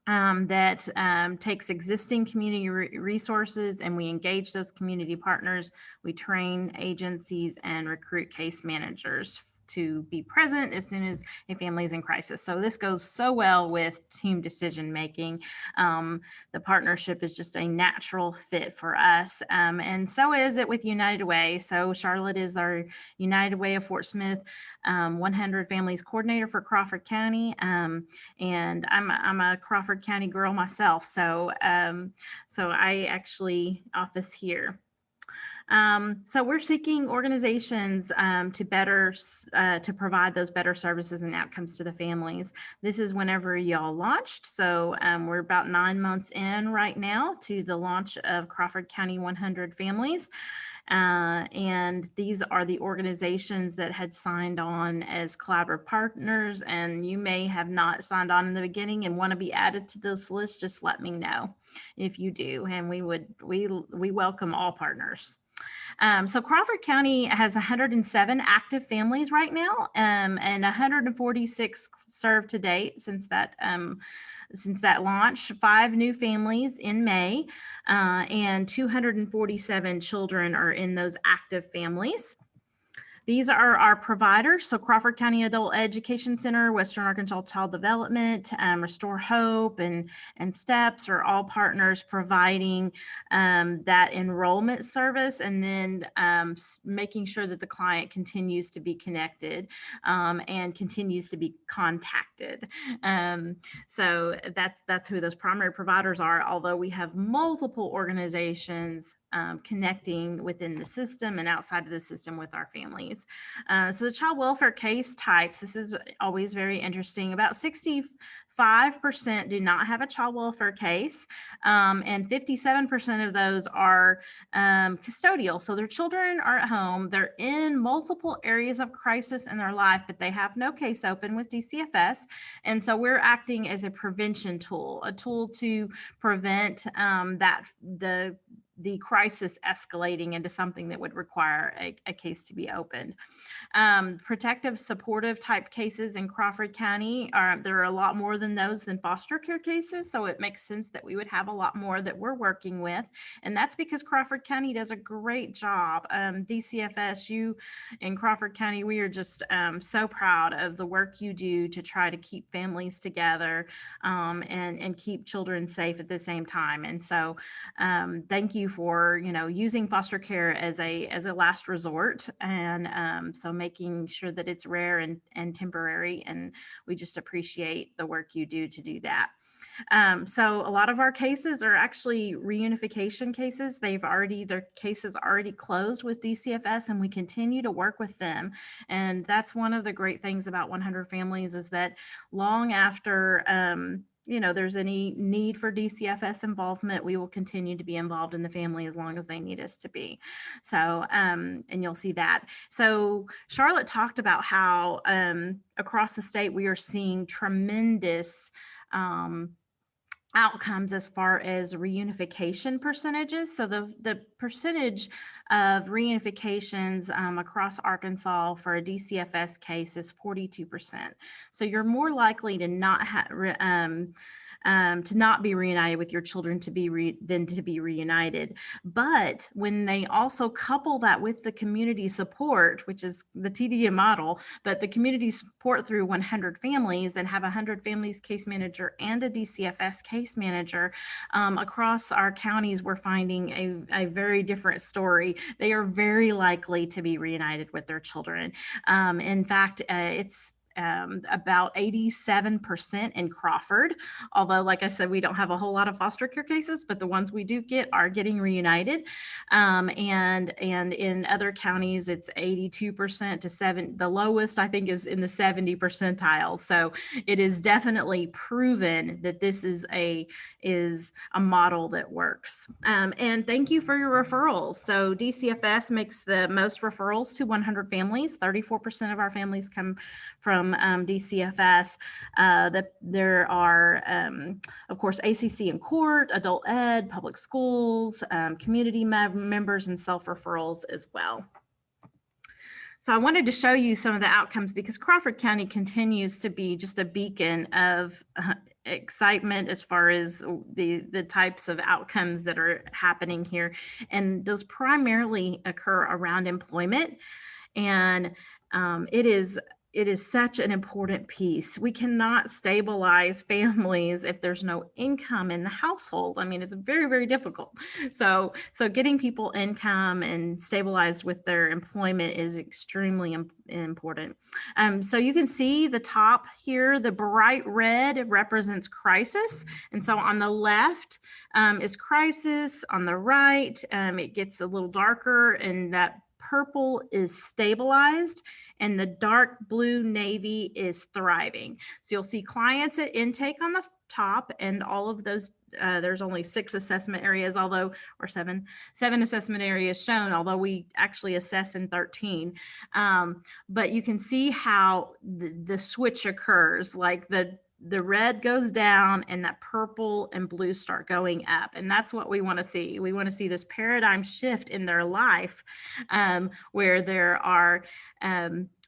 that takes existing community resources, and we engage those community partners. We train agencies and recruit case managers to be present as soon as a family is in crisis. So this goes so well with team decision making. The partnership is just a natural fit for us, and so is it with United Way. So Charlotte is our United Way of Fort Smith 100 Families coordinator for Crawford County, and I'm a Crawford County girl myself. So so I actually office here. So we're seeking organizations to provide those better services and outcomes to the families. This is whenever y'all launched. So we're about 9 months in right now to the launch of Crawford County 100 Families. And these are the organizations that had signed on as collaborative partners, and you may have not signed on in the beginning and want to be added to this list. Just let me know if you do, and we welcome all partners. So Crawford County has 107 active families right now, and 146 served to date since that launch. 5 new families in May, and 247 children are in those active families. These are our providers. So Crawford County Adult Education Center, Western Arkansas Child Development, Restore Hope, and STEPS are all partners providing that enrollment service, and then making sure that the client continues to be connected and continues to be contacted. So that's who those primary providers are, although we have multiple organizations connecting within the system and outside of the system with our families. families. So the child welfare case types, this is always very interesting. About 65% do not have a child welfare case, and 57% of those are custodial. So their children are at home, they're in multiple areas of crisis in their life, but they have no case open with DCFS. And so we're acting as a prevention tool, a tool to prevent the crisis escalating into something that would require a case to be opened. Protective supportive type cases in Crawford County there are a lot more than those than foster care cases. So it makes sense that we would have a lot more that we're working with. And that's because Crawford County does a great job. DCFSU in Crawford County, we are just so proud of the work you do to try to keep families together and keep children safe at the same time. And so thank you for, using foster care as a last resort. And so making sure that it's rare and temporary. And we just appreciate the work you do to do that. So a lot of our cases are actually reunification cases. Their cases already closed with DCFS, and we continue to work with them. And that's one of the great things about 100 Families is that long after there's any need for DCFS involvement, we will continue to be involved in the family as long as they need us to be. So, and you'll see that. So Charlotte talked about how across the state, we are seeing tremendous outcomes as far as reunification percentages. So the percentage of reunifications across Arkansas for a DCFS case is 42%. So you're more likely to not be reunited with your children than to be reunited. But when they also couple that with the community support, which is the TDM model, but the community support through 100 Families and have 100 Families case manager and a DCFS case manager across our counties, we're finding a very different story. They are very likely to be reunited with their children. In fact, it's about 87% in Crawford. Although, like I said, we don't have a whole lot of foster care cases, but the ones we do get are getting reunited. And in other counties, it's 82% to 7. The lowest, I think, is in the 70 percentile. So it is definitely proven that this is a model that works. And thank you for your referrals. So DCFS makes the most referrals to 100 Families. 34% of our families come from DCFS. There are, of course, ACC and court, adult ed, public schools, community members, and self-referrals as well. So I wanted to show you some of the outcomes because Crawford County continues to be just a beacon of excitement as far as the types of outcomes that are happening here. And those primarily occur around employment. And it is such an important piece. We cannot stabilize families if there's no income in the household. I mean, it's very, very difficult. So getting people income and stabilized with their employment is extremely important. So you can see the top here, the bright red represents crisis. And so on the left is crisis. On the right, it gets a little darker, and that purple is stabilized, and the dark blue navy is thriving. So you'll see clients at intake on the top, and all of those, there's only 6 assessment areas, or seven assessment areas shown, although we actually assess in 13. But you can see how the switch occurs, like the red goes down and that purple and blue start going up. And that's what we want to see. We want to see this paradigm shift in their life where there are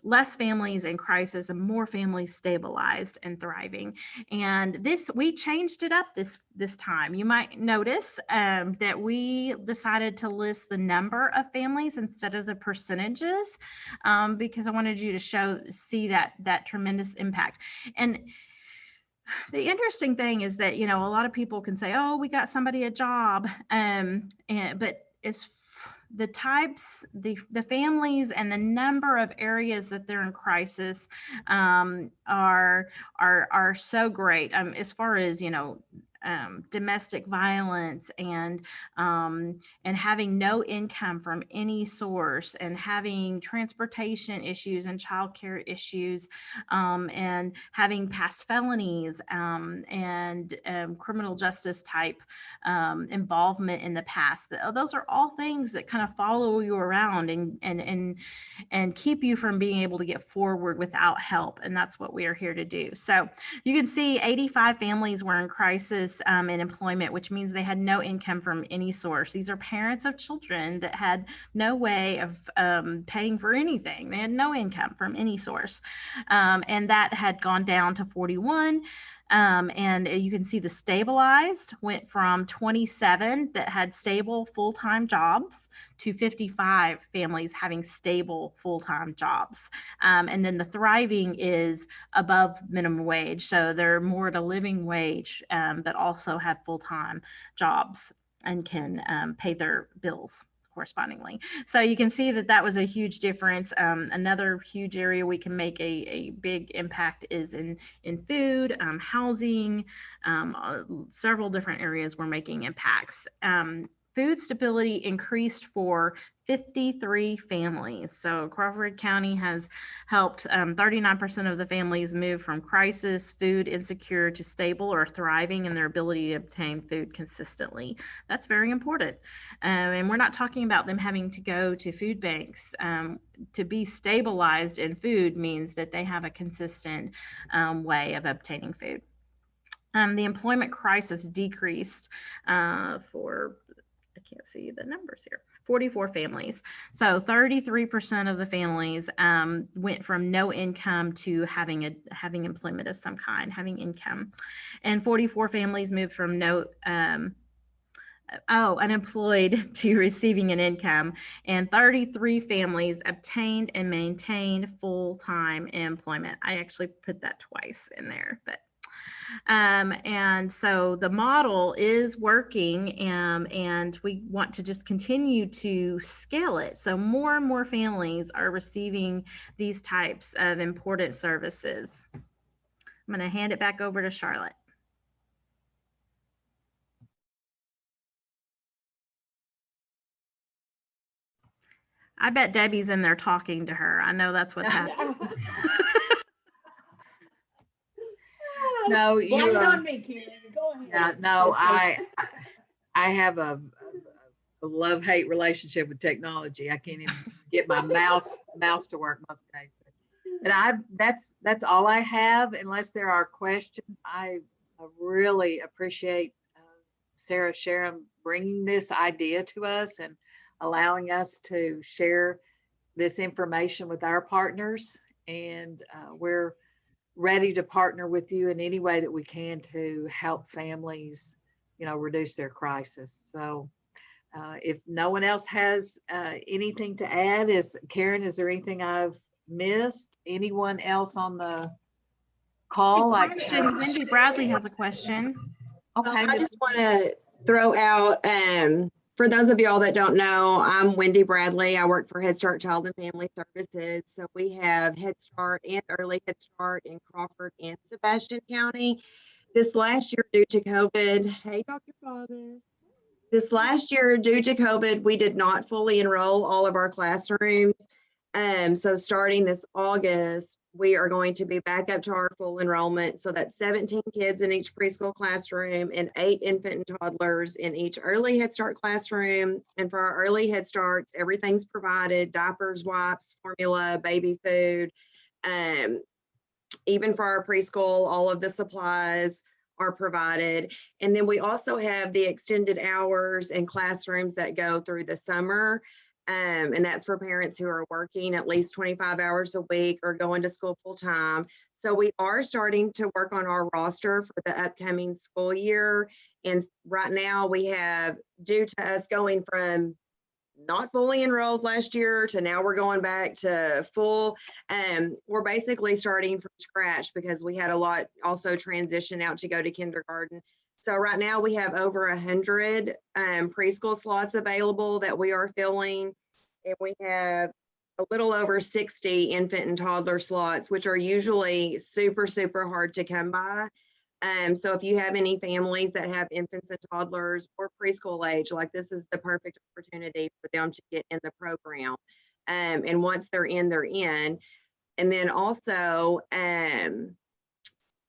less families in crisis and more families stabilized and thriving. And we changed it up this time. You might notice that we decided to list the number of families instead of the percentages because I wanted you to see that tremendous impact. And the interesting thing is that, a lot of people can say, oh, we got somebody a job. But it's the types, the families and the number of areas that they're in crisis are so great. As far as, domestic violence and having no income from any source, and having transportation issues and childcare issues, and having past felonies, and criminal justice type involvement in the past. Those are all things that kind of follow you around and keep you from being able to get forward without help. And that's what we are here to do. So you can see 85 families were in crisis in employment, which means they had no income from any source. These are parents of children that had no way of paying for anything. They had no income from any source. And that had gone down to 41. And you can see the stabilized went from 27 that had stable full-time jobs to 55 families having stable full-time jobs. And then the thriving is above minimum wage. So they're more at a living wage, but also have full-time jobs and can pay their bills correspondingly. So you can see that that was a huge difference. Another huge area we can make a big impact is in food, housing, several different areas we're making impacts. Food stability increased for 53 families. So Crawford County has helped 39% of the families move from crisis, food insecure, to stable or thriving in their ability to obtain food consistently. That's very important. And we're not talking about them having to go to food banks. To be stabilized in food means that they have a consistent way of obtaining food. The employment crisis decreased for, I can't see the numbers here, 44 families. So 33% of the families went from no income to having employment of some kind, having income. And 44 families moved from unemployed to receiving an income. And 33 families obtained and maintained full-time employment. I actually put that twice in there, but and so the model is working, and we want to just continue to scale it. So more and more families are receiving these types of important services. I'm going to hand it back over to Charlotte. I bet Debbie's in there talking to her. I know that's what's happening. No, Blame you. it on me, Karen. Go ahead. Yeah, no, I have a love-hate relationship with technology. I can't even get my mouse to work most days. But that's all I have, unless there are questions. I really appreciate Sarah Sharon bringing this idea to us and allowing us to share this information with our partners. And we're ready to partner with you in any way that we can to help families, reduce their crisis. So if no one else has anything to add, Karen, is there anything I've missed? Anyone else on the call? Questions. Wendy Bradley has a question. Okay. I just want to throw out, for those of y'all that don't know, I'm Wendy Bradley. I work for Head Start Child and Family Services. So we have Head Start and Early Head Start in Crawford and Sebastian County. This last year, due to COVID, hey, Dr. Favis. This last year, due to COVID, we did not fully enroll all of our classrooms. So starting this August, we are going to be back up to our full enrollment. So that's 17 kids in each preschool classroom and 8 infant and toddlers in each early Head Start classroom. And for our early Head Starts, everything's provided: diapers, wipes, formula, baby food. Even for our preschool, all of the supplies are provided. And then we also have the extended hours and classrooms that go through the summer. And that's for parents who are working at least 25 hours a week or going to school full time. So we are starting to work on our roster for the upcoming school year. And right now we have, due to us going from not fully enrolled last year to now we're going back to full, we're basically starting from scratch because we had a lot also transition out to go to kindergarten. So right now we have over 100 preschool slots available that we are filling, and we have a little over 60 infant and toddler slots, which are usually super, super hard to come by. So if you have any families that have infants and toddlers or preschool age, like this is the perfect opportunity for them to get in the program. And once they're in, they're in. And then also,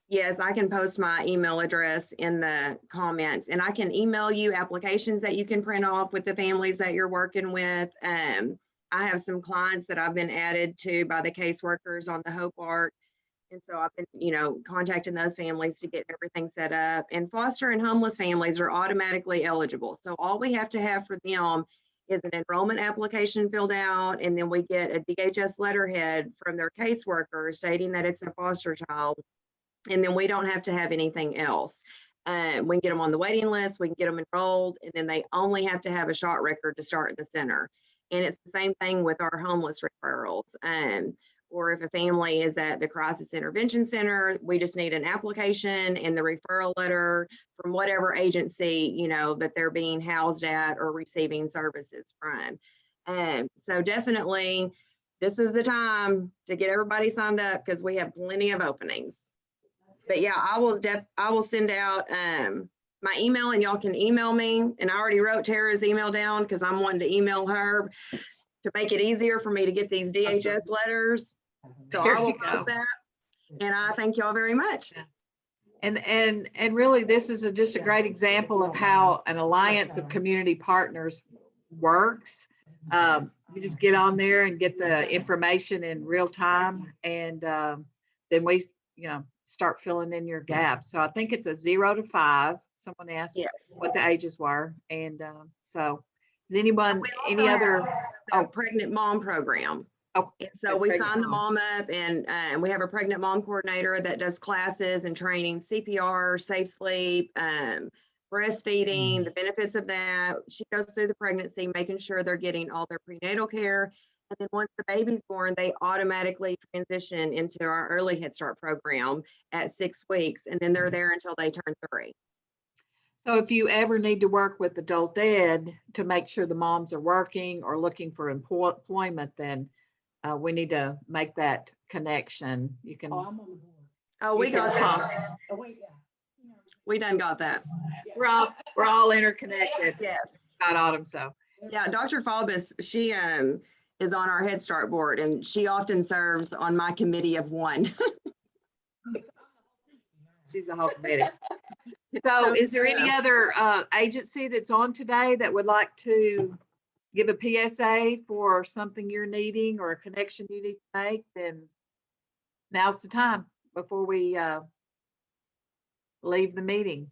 yes, I can post my email address in the comments, and I can email you applications that you can print off with the families that you're working with. I have some clients that I've been added to by the caseworkers on the Hope Arc. And so I've been, contacting those families to get everything set up. And foster and homeless families are automatically eligible. So all we have to have for them is an enrollment application filled out, and then we get a DHS letterhead from their caseworker stating that it's a foster child. And then we don't have to have anything else. We can get them on the waiting list, we can get them enrolled, and then they only have to have a shot record to start in the center. And it's the same thing with our homeless referrals. Or if a family is at the Crisis Intervention Center, we just need an application and the referral letter from whatever agency, that they're being housed at or receiving services from. So definitely, this is the time to get everybody signed up because we have plenty of openings. But yeah, I will send out my email, and y'all can email me. And I already wrote Tara's email down because I'm wanting to email her to make it easier for me to get these DHS letters. So There I will you go. post that. And I thank y'all very much. And really, this is just a great example of how an alliance of community partners works. You just get on there and get the information in real time, and then we, start filling in your gaps. So I think it's a 0 to 5. Someone asked Yes. what the ages were, and so is anyone We also any other? have the pregnant mom program. Oh, And so the we pregnant sign the mom. mom up, and we have a pregnant mom coordinator that does classes and training, CPR, safe sleep, breastfeeding, the benefits of that. She goes through the pregnancy, making sure they're getting all their prenatal care. And then once the baby's born, they automatically transition into our early Head Start program at 6 weeks. And then they're there until they turn 3. So if you ever need to work with adult ed to make sure the moms are working or looking for employment, then we need to make that connection. You can. Oh, we you can got call. that. We done got that. We're all interconnected. Yes. Got Autumn. So Yeah, Dr. Faubus, she is on our Head Start board, and she often serves on my committee of 1. she's the whole committee. So is there any other agency that's on today that would like to give a PSA for something you're needing or a connection you need to make? Then now's the time before we leave the meeting.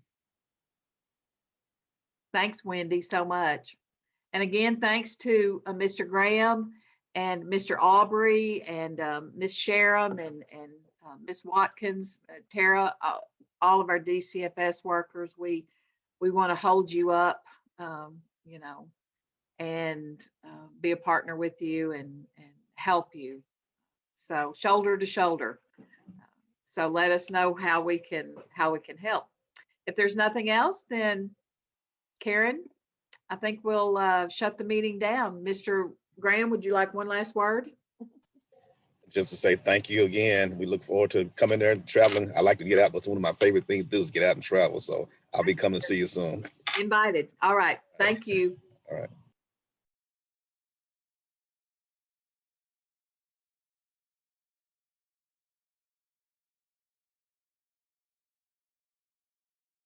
Thanks, Wendy, so much. And again, thanks to Mr. Graham and Mr. Aubrey and Miss Sharon and Miss Watkins, Tara, all of our DCFS workers. We want to hold you up, and be a partner with you and help you. So shoulder to shoulder. So let us know how we can help. If there's nothing else, then Karen, I think we'll shut the meeting down. Mr. Graham, would you like one last word? Just to say thank you again. We look forward to coming there and traveling. I like to get out. That's one of my favorite things to do is get out and travel. So I'll be coming to see you soon. Invited. All right. Thank you. All right.